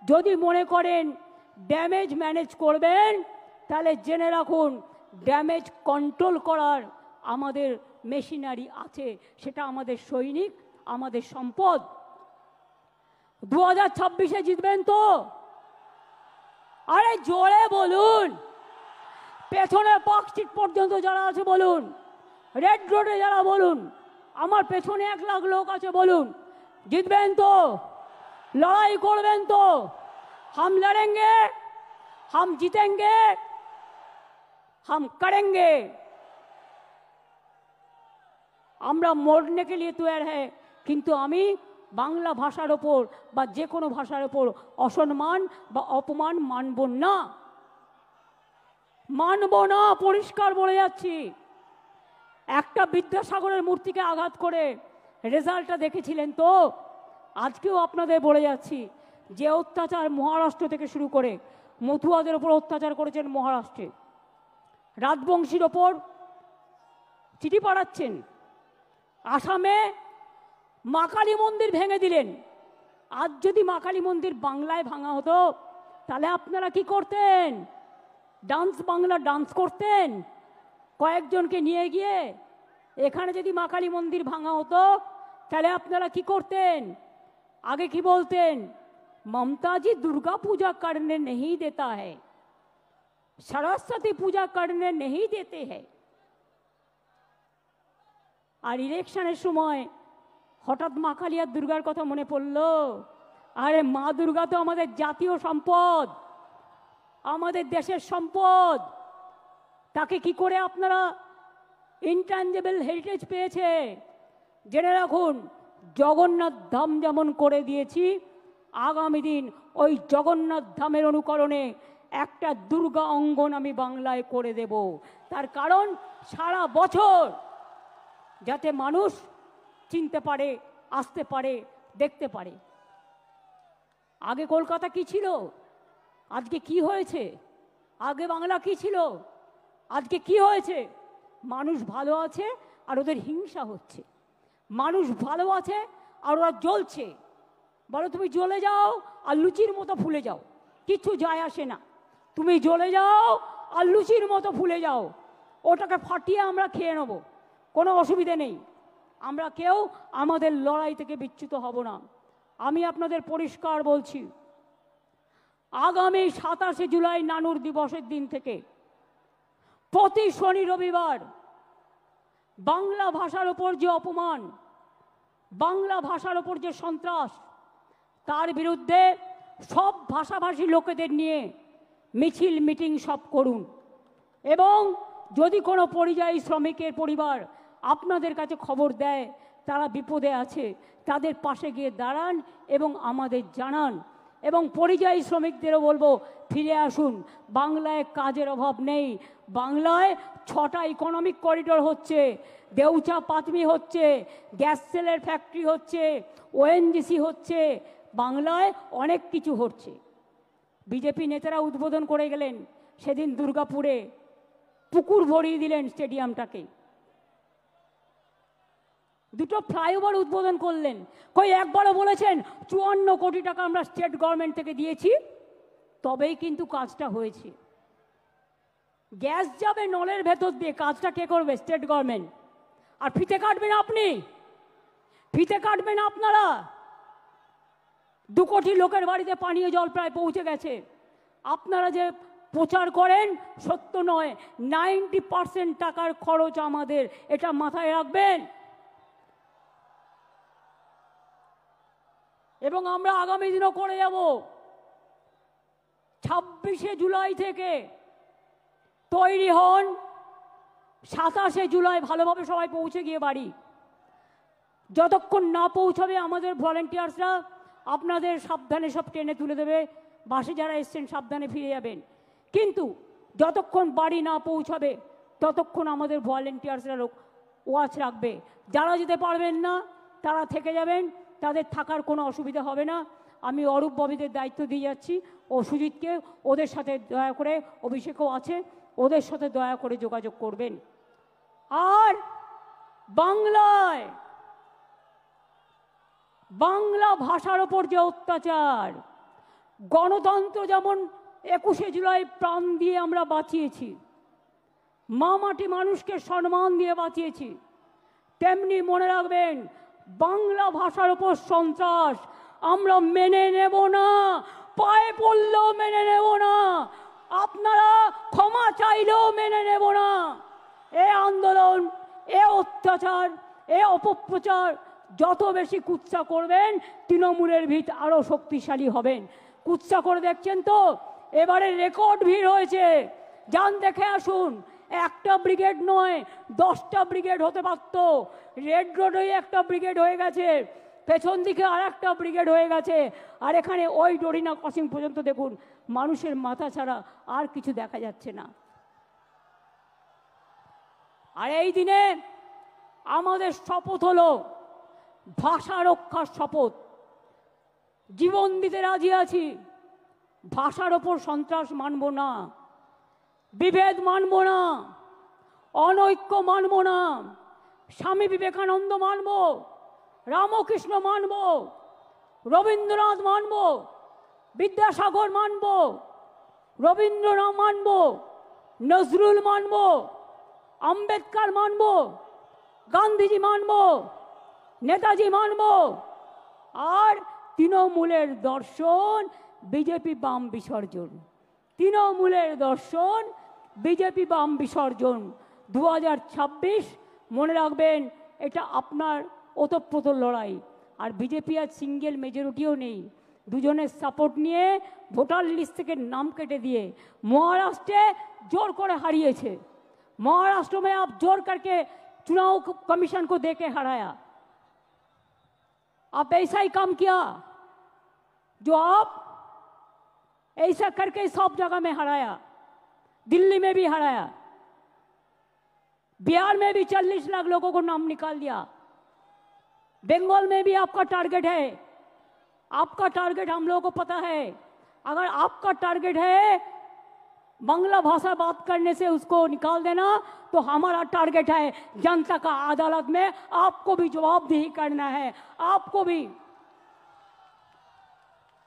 যদি মনে করেন ড্যামেজ ম্যানেজ করবেন, তাহলে জেনে রাখুন ড্যামেজ কন্ট্রোল করার আমাদের মেশিনারি আছে, সেটা আমাদের সৈনিক, আমাদের সম্পদ। 2026-এ জিতবেন তো? আরে জোরে বলুন। পেছনে পার্ক স্ট্রিট পর্যন্ত যারা আছে বলুন, রেড রোডে যারা বলুন, আমার পেছনে 1 লাখ লোক আছে বলুন, জিতবেন তো? লড়াই করবেন তো? हम लड़ेंगे, हम जीतेंगे, हम करेंगे। আমরা মরने के लिए तैयार है, কিন্তু আমি বাংলা ভাষার ওপর বা যে কোনো ভাষার ওপর অসম্মান বা অপমান মানব না, মানব না, পরিষ্কার বলে যাচ্ছি। একটা বিদ্যাসাগরের মূর্তিকে আঘাত করে রেজাল্টটা দেখেছিলেন তো? আজকেও আপনাদের বলে যাচ্ছি, যে অত্যাচার মহারাষ্ট্র থেকে শুরু করে মতুয়াদের ওপর অত্যাচার করেছেন মহারাষ্ট্রে, রাজবংশীর ওপর চিঠি পাঠাচ্ছেন, আসামে মা কালী মন্দির ভেঙে দিলেন। আজ যদি মা কালী মন্দির বাংলায় ভাঙা হতো তাহলে আপনারা কি করতেন? ডান্স বাংলা ডান্স করতেন কয়েকজনকে নিয়ে গিয়ে। এখানে যদি মা কালী মন্দির ভাঙা হতো তাহলে আপনারা কি করতেন? আগে কি বলতেন? ममता जी दुर्गा पूजा करने नहीं देता है, सरस्वती पूजा करने नहीं देते हैं। আর ইলেকশনের সময় হঠাৎ মা কালী আর দুর্গার কথা মনে পড়লো। আরে মা দুর্গা তো আমাদের জাতীয় সম্পদ, আমাদের দেশের সম্পদ। তাকে কি করে আপনারা ইনট্যাঞ্জেবল হেরিটেজ পেয়েছে? জেনে রাখুন, জগন্নাথ ধাম যেমন করে দিয়েছি, আগামী দিন ওই জগন্নাথ ধামের অনুকরণে একটা দুর্গা অঙ্গন আমি বাংলায় করে দেব। তার কারণ সারা বছর যাতে মানুষ চিনতে পারে, আসতে পারে, দেখতে পারে। আগে কলকাতা কি ছিল, আজকে কি হয়েছে? আগে বাংলা কি ছিল, আজকে কি হয়েছে? মানুষ ভালো আছে আর ওদের হিংসা হচ্ছে। মানুষ ভালো আছে আর ওরা জ্বলছে। বলো তুমি জ্বলে যাও আর লুচির মতো ফুলে যাও, কিচ্ছু যায় আসে না। তুমি জ্বলে যাও আর লুচির মতো ফুলে যাও, ওটাকে ফাটিয়ে আমরা খেয়ে নেব, কোনো অসুবিধে নেই। আমরা কেউ আমাদের লড়াই থেকে বিচ্যুত হব না। আমি আপনাদের পরিষ্কার বলছি, আগামী 27শে জুলাই নানুর দিবসের দিন থেকে প্রতি শনি রবিবার বাংলা ভাষার ওপর যে অপমান, বাংলা ভাষার ওপর যে সন্ত্রাস, তার বিরুদ্ধে সব ভাষাভাষী লোকেদের নিয়ে মিছিল মিটিং সব করুন। এবং যদি কোনো পরিযায়ী শ্রমিকের পরিবার আপনাদের কাছে খবর দেয় তারা বিপদে আছে, তাদের পাশে গিয়ে দাঁড়ান এবং আমাদের জানান। এবং পরিযায়ী শ্রমিকদেরও বলবো ফিরে আসুন, বাংলায় কাজের অভাব নেই। বাংলায় 6টা ইকোনমিক করিডোর হচ্ছে, দেউচা পাতমি হচ্ছে, গ্যাস সেলের ফ্যাক্টরি হচ্ছে, ওএনজিসি হচ্ছে, বাংলায় অনেক কিছু হচ্ছে। বিজেপি নেতারা উদ্বোধন করে গেলেন সেদিন দুর্গাপুরে, পুকুর ভরিয়ে দিলেন স্টেডিয়ামটাকে, 2টো ফ্লাইওভার উদ্বোধন করলেন। কই একবারও বলেছেন 54 কোটি টাকা আমরা স্টেট গভর্নমেন্ট থেকে দিয়েছি, তবেই কিন্তু কাজটা হয়েছে। গ্যাস যাবে নলের ভেতর দিয়ে, কাজটা কে করবে? State government. আর ফিতে কাটবেন আপনি, ফিতে কাটবেন আপনারা। 2 কোটি লোকের বাড়িতে পানীয় জল প্রায় পৌঁছে গেছে। আপনারা যে প্রচার করেন সত্য নয়, 90% টাকার খরচ আমাদের, এটা মাথায় রাখবেন। এবং আমরা আগামী দিনও করে যাব। 26শে জুলাই থেকে তৈরি হন, 27শে জুলাই ভালোভাবে সবাই পৌঁছে গিয়ে বাড়ি। যতক্ষণ না পৌঁছাবে আমাদের ভলেন্টিয়ার্সরা আপনাদের সাবধানে সব টেনে তুলে দেবে, বাসে যারা এসছেন সাবধানে ফিরে যাবেন। কিন্তু যতক্ষণ বাড়ি না পৌঁছাবে ততক্ষণ আমাদের ভলেন্টিয়ার্সরা ওয়াচ রাখবে। যারা যেতে পারবেন না তারা থেকে যাবেন, তাদের থাকার কোনো অসুবিধা হবে না। আমি অরূপ ববিদের দায়িত্ব দিয়ে যাচ্ছি, ও সুজিতকে, ওদের সাথে দয়া করে, অভিষেকও আছে, ওদের সাথে দয়া করে যোগাযোগ করবেন। আর বাংলায় বাংলা ভাষার ওপর যে অত্যাচার, গণতন্ত্র যেমন 21শে জুলাই প্রাণ দিয়ে আমরা বাঁচিয়েছি, মা মাটি মানুষকে সম্মান দিয়ে বাঁচিয়েছি, তেমনি মনে রাখবেন বাংলা ভাষার উপর সন্ত্রাস আমরা মেনে নেব না, পায়ে পড়লেও মেনে নেব না, আপনারা ক্ষমা চাইলেও মেনে নেব না। এ আন্দোলন, এ অত্যাচার, এ অপপ্রচার যত বেশি কুৎসা করবেন তৃণমূলের ভিত আরো শক্তিশালী হবেন। কুৎসা করে দেখছেন তো, এবারে রেকর্ড ভিড় হয়েছে, যান দেখে আসুন। একটা ব্রিগেড নয় 10টা ব্রিগেড হতে পারত। রেড রোডে একটা ব্রিগেড হয়ে গেছে, পেছন দিকে আর একটা ব্রিগেড হয়ে গেছে, আর এখানে ওই ডরিনা ক্রসিং পর্যন্ত দেখুন মানুষের মাথা ছাড়া আর কিছু দেখা যাচ্ছে না। আর এই দিনে আমাদের শপথ হলো ভাষা রক্ষার শপথ। জীবন দিতে রাজি আছি, ভাষার ওপর সন্ত্রাস মানব না, বিভেদ মানব না, অনৈক্য মানব না। স্বামী বিবেকানন্দ মানব, রামকৃষ্ণ মানব, রবীন্দ্রনাথ মানব, বিদ্যাসাগর মানব, রবীন্দ্রনাথ মানব, নজরুল মানব, আম্বেদকর মানব, গান্ধীজি মানব, নেতাজি মানব। আর তৃণমূলের দর্শন বিজেপি বাম বিসর্জন, তৃণমূলের দর্শন বিজেপি বাম বিসর্জন। 2026 মনে রাখবেন এটা আপনার ওতপ্রোত লড়াই। আর বিজেপি আজ সিঙ্গেল মেজরিটিও নেই, দুজনের সাপোর্ট নিয়ে ভোটার লিস্ট থেকে নাম কেটে দিয়ে মহারাষ্ট্রে জোর করে হারিয়েছে। महाराष्ट्र में आप जोर करके चुनाव कमीशन को देके हराया। आप ऐसा ही काम किया जो आप ऐसा करके सब जगह में हराया, दिल्ली में भी हराया, बिहार में भी 40 लाख लोगों को नाम निकाल दिया, बंगाल में भी आपका टारगेट है। आपका टारगेट हम लोगों को पता है। अगर आपका टारगेट है बांग्ला भाषा बात करने से उसको निकाल देना, तो हमारा टारगेट है जनता का अदालत में आपको भी जवाबदेही करना है, आपको भी।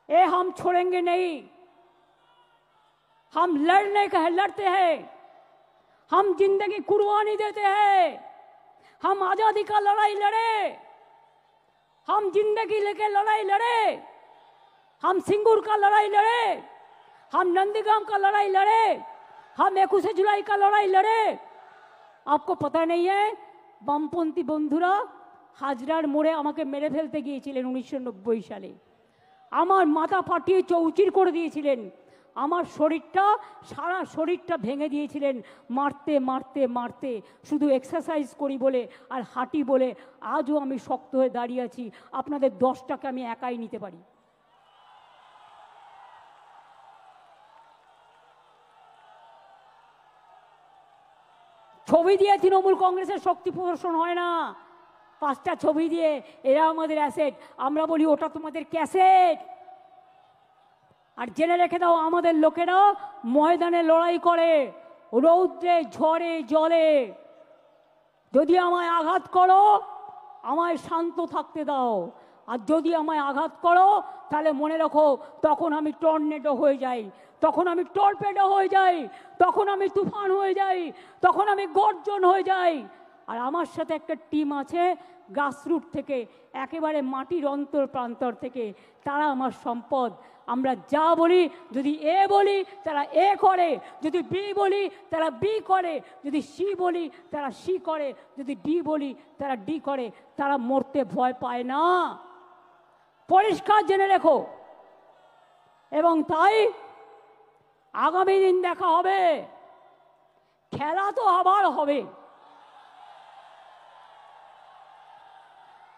ये हम छोड़ेंगे नहीं, हम लड़ते हैं, हम जिंदगी कुर्बानी देते हैं, हम आजादी का लड़ाई लड़े, हम जिंदगी लेके लड़ाई लड़े, हम सिंगूर का लड़ाई लड़े, हम नंदीग्राम का लड़ाई लड़े, हम 21 जुलाई का लड़ाई लड़े। आपको पता नहीं है বামপন্থী বন্ধুরা হাজরার মোড়ে আমাকে মেরে ফেলতে গিয়েছিলেন 1990 সালে। আমার মাথা ফাটিয়ে চৌচির করে দিয়েছিলেন, আমার শরীরটা সারা শরীরটা ভেঙে দিয়েছিলেন মারতে মারতে মারতে। শুধু এক্সারসাইজ করি বলে আর হাঁটি বলে আজও আমি শক্ত হয়ে দাঁড়িয়ে আছি। আপনাদের 10টাকে আমি একাই নিতে পারি। ছবি দিয়ে তৃণমূল কংগ্রেসের শক্তি প্রদর্শন হয় না, 5টা ছবি দিয়ে এরা আমাদের অ্যাসেট, আমরা বলি ওটা তোমাদের ক্যাসেট। আর জেনে রেখে দাও আমাদের লোকেরা ময়দানে লড়াই করে, রৌদ্রে ঝড়ে জলে। যদি আমায় আঘাত করো আমায় শান্ত থাকতে দাও, আর যদি আমায় আঘাত করো তাহলে মনে রাখো তখন আমি টর্নেডো হয়ে যাই, তখন আমি টর্পেডো হয়ে যাই, তখন আমি তুফান হয়ে যাই, তখন আমি গর্জন হয়ে যাই। আর আমার সাথে একটা টিম আছে গ্রাসরুট থেকে, একেবারে মাটির অন্তর প্রান্তর থেকে, তারা আমার সম্পদ। আমরা যা বলি, যদি এ বলি তারা এ করে, যদি বি বলি তারা বি করে, যদি সি বলি তারা সি করে, যদি ডি বলি তারা ডি করে। তারা মরতে ভয় পায় না, পরিষ্কার জেনে রেখো। এবং তাই আগামী দিন দেখা হবে, খেলা তো আবার হবে।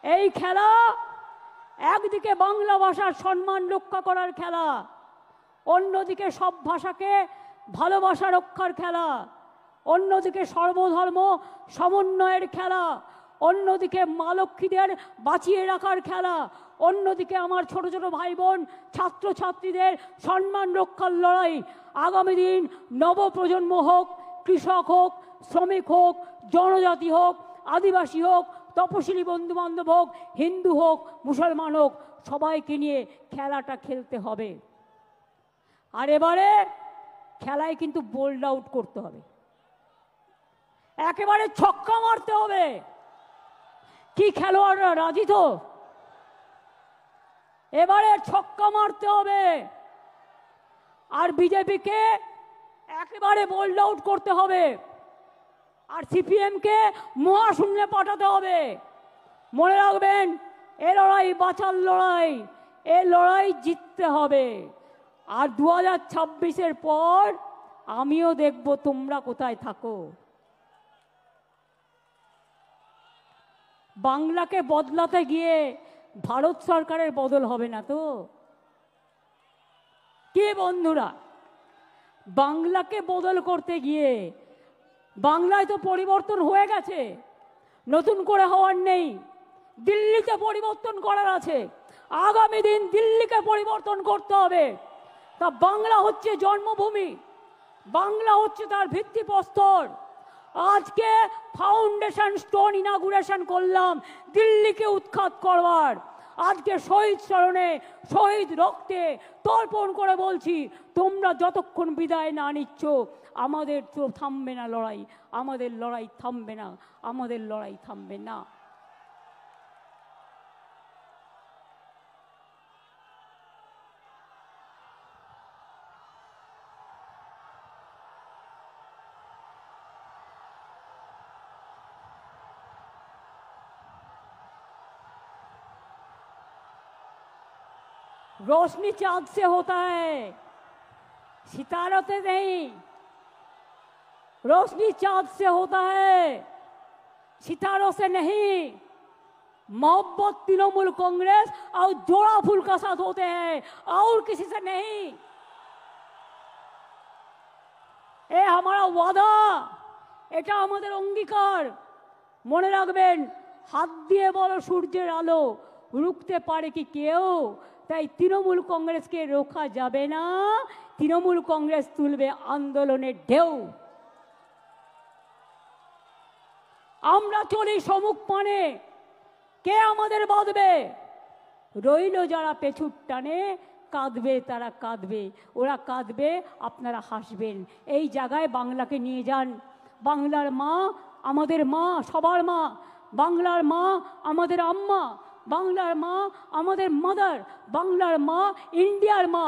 এই খেলা একদিকে বাংলা ভাষার সম্মান রক্ষা করার খেলা, অন্যদিকে সব ভাষাকে ভালোবাসা রক্ষার খেলা, অন্যদিকে সর্বধর্ম সমন্বয়ের খেলা, অন্যদিকে মা লক্ষ্মীদের বাঁচিয়ে রাখার খেলা, অন্যদিকে আমার ছোট ছোট ভাই বোন ছাত্রছাত্রীদের সম্মান রক্ষার লড়াই। আগামী দিন নবপ্রজন্ম হোক, কৃষক হোক, শ্রমিক হোক, জনজাতি হোক, আদিবাসী হোক, তপশিলি বন্ধু বান্ধব হোক, হিন্দু হোক, মুসলমান হোক, সবাইকে নিয়ে খেলাটা খেলতে হবে। আর এবারে খেলায় কিন্তু বোল্ড আউট করতে হবে, একেবারে ছক্কা মারতে হবে। কি খেলোয়াড়রা রাজি তো? এবারে ছক্কা মারতে হবে আর বিজেপিকে একেবারে বোল্ড আউট করতে হবে আর সিপিএমকে মহাশূন্যে পাঠাতে হবে। মনে রাখবেন, এ লড়াই বাঁচার লড়াই, এ লড়াই জিততে হবে। আর 2026-এর পর আমিও দেখব তোমরা কোথায় থাকো। বাংলাকে বদলাতে গিয়ে ভারত সরকারের বদল হবে না তো? কি বন্ধুরা, বাংলাকে বদল করতে গিয়ে বাংলায় তো পরিবর্তন হয়ে গেছে, নতুন করে হওয়ার নেই। দিল্লিতে পরিবর্তন করার আছে, আগামী দিন দিল্লিকে পরিবর্তন করতে হবে। তা বাংলা হচ্ছে জন্মভূমি, বাংলা হচ্ছে তার ভিত্তিপ্রস্তর। আজকে ফাউন্ডেশন স্টোন ইনাগুরেশন করলাম দিল্লিকে উৎখাত করবার। আজকে শহীদ স্মরণে, শহীদ রক্তে তর্পণ করে বলছি, তোমরা যতক্ষণ বিদায় না নিচ্ছ আমাদের তো থামবে না লড়াই, আমাদের লড়াই থামবে না, আমাদের লড়াই থামবে না। रोशनी चांद से होता है, सितारों से नहीं। रोशनी चांद से होता है, सितारों से नहीं। मोहब्बत तृणमूल कांग्रेस और जोड़ा फूल का साथ होते हैं और किसी से नहीं। ये हमारा वादा, এটা আমাদের অঙ্গীকার। মনে রাখবেন, হাত দিয়ে বলো সূর্যের আলো রুখতে পারে কি কেউ? তাই তৃণমূল কংগ্রেসকে রোখা যাবে না, তৃণমূল কংগ্রেস তুলবে আন্দোলনের ঢেউ। আমরা চলি সমুখ পানে, কে আমাদের বাঁধবে? রইল যারা পেছুর টানে, কাঁদবে তারা কাঁদবে, ওরা কাঁদবে আপনারা হাসবেন। এই জায়গায় বাংলাকে নিয়ে যান। বাংলার মা আমাদের মা, সবার মা। বাংলার মা আমাদের আম্মা, বাংলার মা আমাদের মাদার, বাংলার মা ইন্ডিয়ার মা,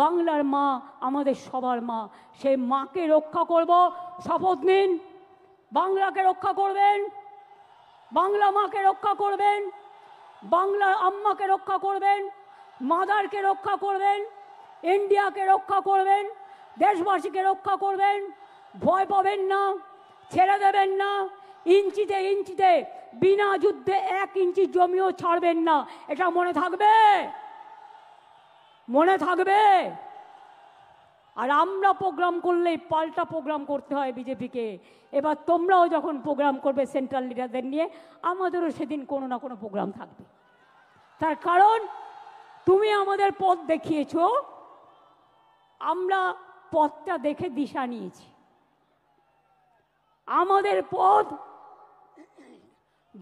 বাংলার মা আমাদের সবার মা। সেই মাকে রক্ষা করব, শপথ নিন। বাংলাকে রক্ষা করবেন, বাংলা মাকে রক্ষা করবেন, বাংলার আম্মাকে রক্ষা করবেন, মাদারকে রক্ষা করবেন, ইন্ডিয়াকে রক্ষা করবেন, দেশবাসীকে রক্ষা করবেন। ভয় পাবেন না, ছেড়ে দেবেন না। ইঞ্চিতে ইঞ্চিতে, বিনা যুদ্ধে 1 ইঞ্চি জমিও ছাড়বেন না। এটা মনে থাকবে, মনে থাকবে। আর আমরা প্রোগ্রাম করলেই পাল্টা প্রোগ্রাম করতে হয় বিজেপিকে। এবার তোমরাও যখন প্রোগ্রাম করবে সেন্ট্রাল লিডারদের নিয়ে, আমাদেরও সেদিন কোনো না কোনো প্রোগ্রাম থাকবে। তার কারণ তুমি আমাদের পথ দেখিয়েছো, আমরা পথটা দেখে দিশা নিয়েছি। আমাদের পথ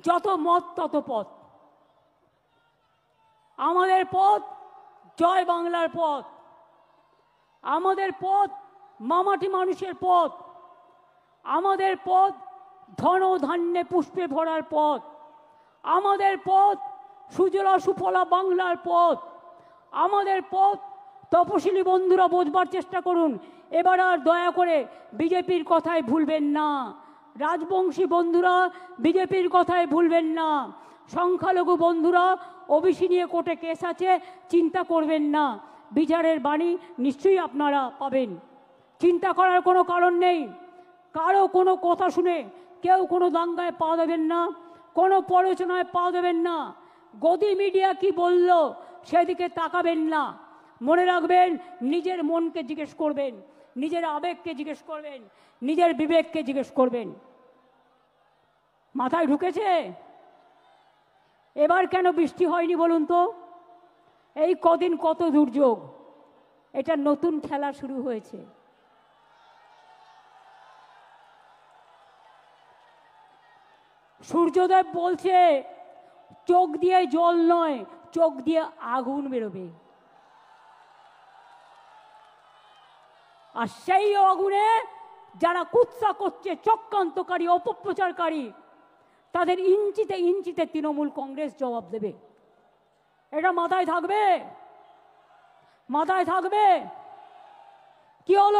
যত মত তত পথ, আমাদের পথ জয় বাংলার পথ, আমাদের পথ মামাটি মানুষের পথ, আমাদের পথ ধন ধান্যে পুষ্পে ভরার পথ, আমাদের পথ সুজলা সুফলা বাংলার পথ, আমাদের পথ। তপশিলি বন্ধুরা বোঝবার চেষ্টা করুন, এবার আর দয়া করে বিজেপির কথায় ভুলবেন না। রাজবংশী বন্ধুরা বিজেপির কথায় ভুলবেন না। সংখ্যালঘু বন্ধুরা ওবিসি নিয়ে কোর্টে কেস আছে, চিন্তা করবেন না। বিচারের বাণী নিশ্চয়ই আপনারা পাবেন, চিন্তা করার কোনো কারণ নেই। কারো কোনো কথা শুনে কেউ কোনো দাঙ্গায় পা দেবেন না, কোনো প্ররোচনায় পা দেবেন না। গদি মিডিয়া কি বলল সেদিকে তাকাবেন না। মনে রাখবেন, নিজের মনকে জিজ্ঞেস করবেন, নিজের আবেগকে জিজ্ঞেস করবেন, নিজের বিবেককে জিজ্ঞেস করবেন। মাথায় ঢুকেছে? এবার কেন বৃষ্টি হয়নি বলুন তো? এই কদিন কত দুর্যোগ, এটা নতুন খেলা শুরু হয়েছে। সূর্যদেব বলছে চোখ দিয়ে জল নয়, চোখ দিয়ে আগুন বেরোবে। আর সেই আগুনে যারা কুৎসা করছে, চক্রান্তকারী, অপপ্রচারকারী, তাদের ইঞ্চিতে ইঞ্চিতে তৃণমূল কংগ্রেস জবাব দেবে। এটা মাথায় থাকবে, মাথায় থাকবে। কি হলো?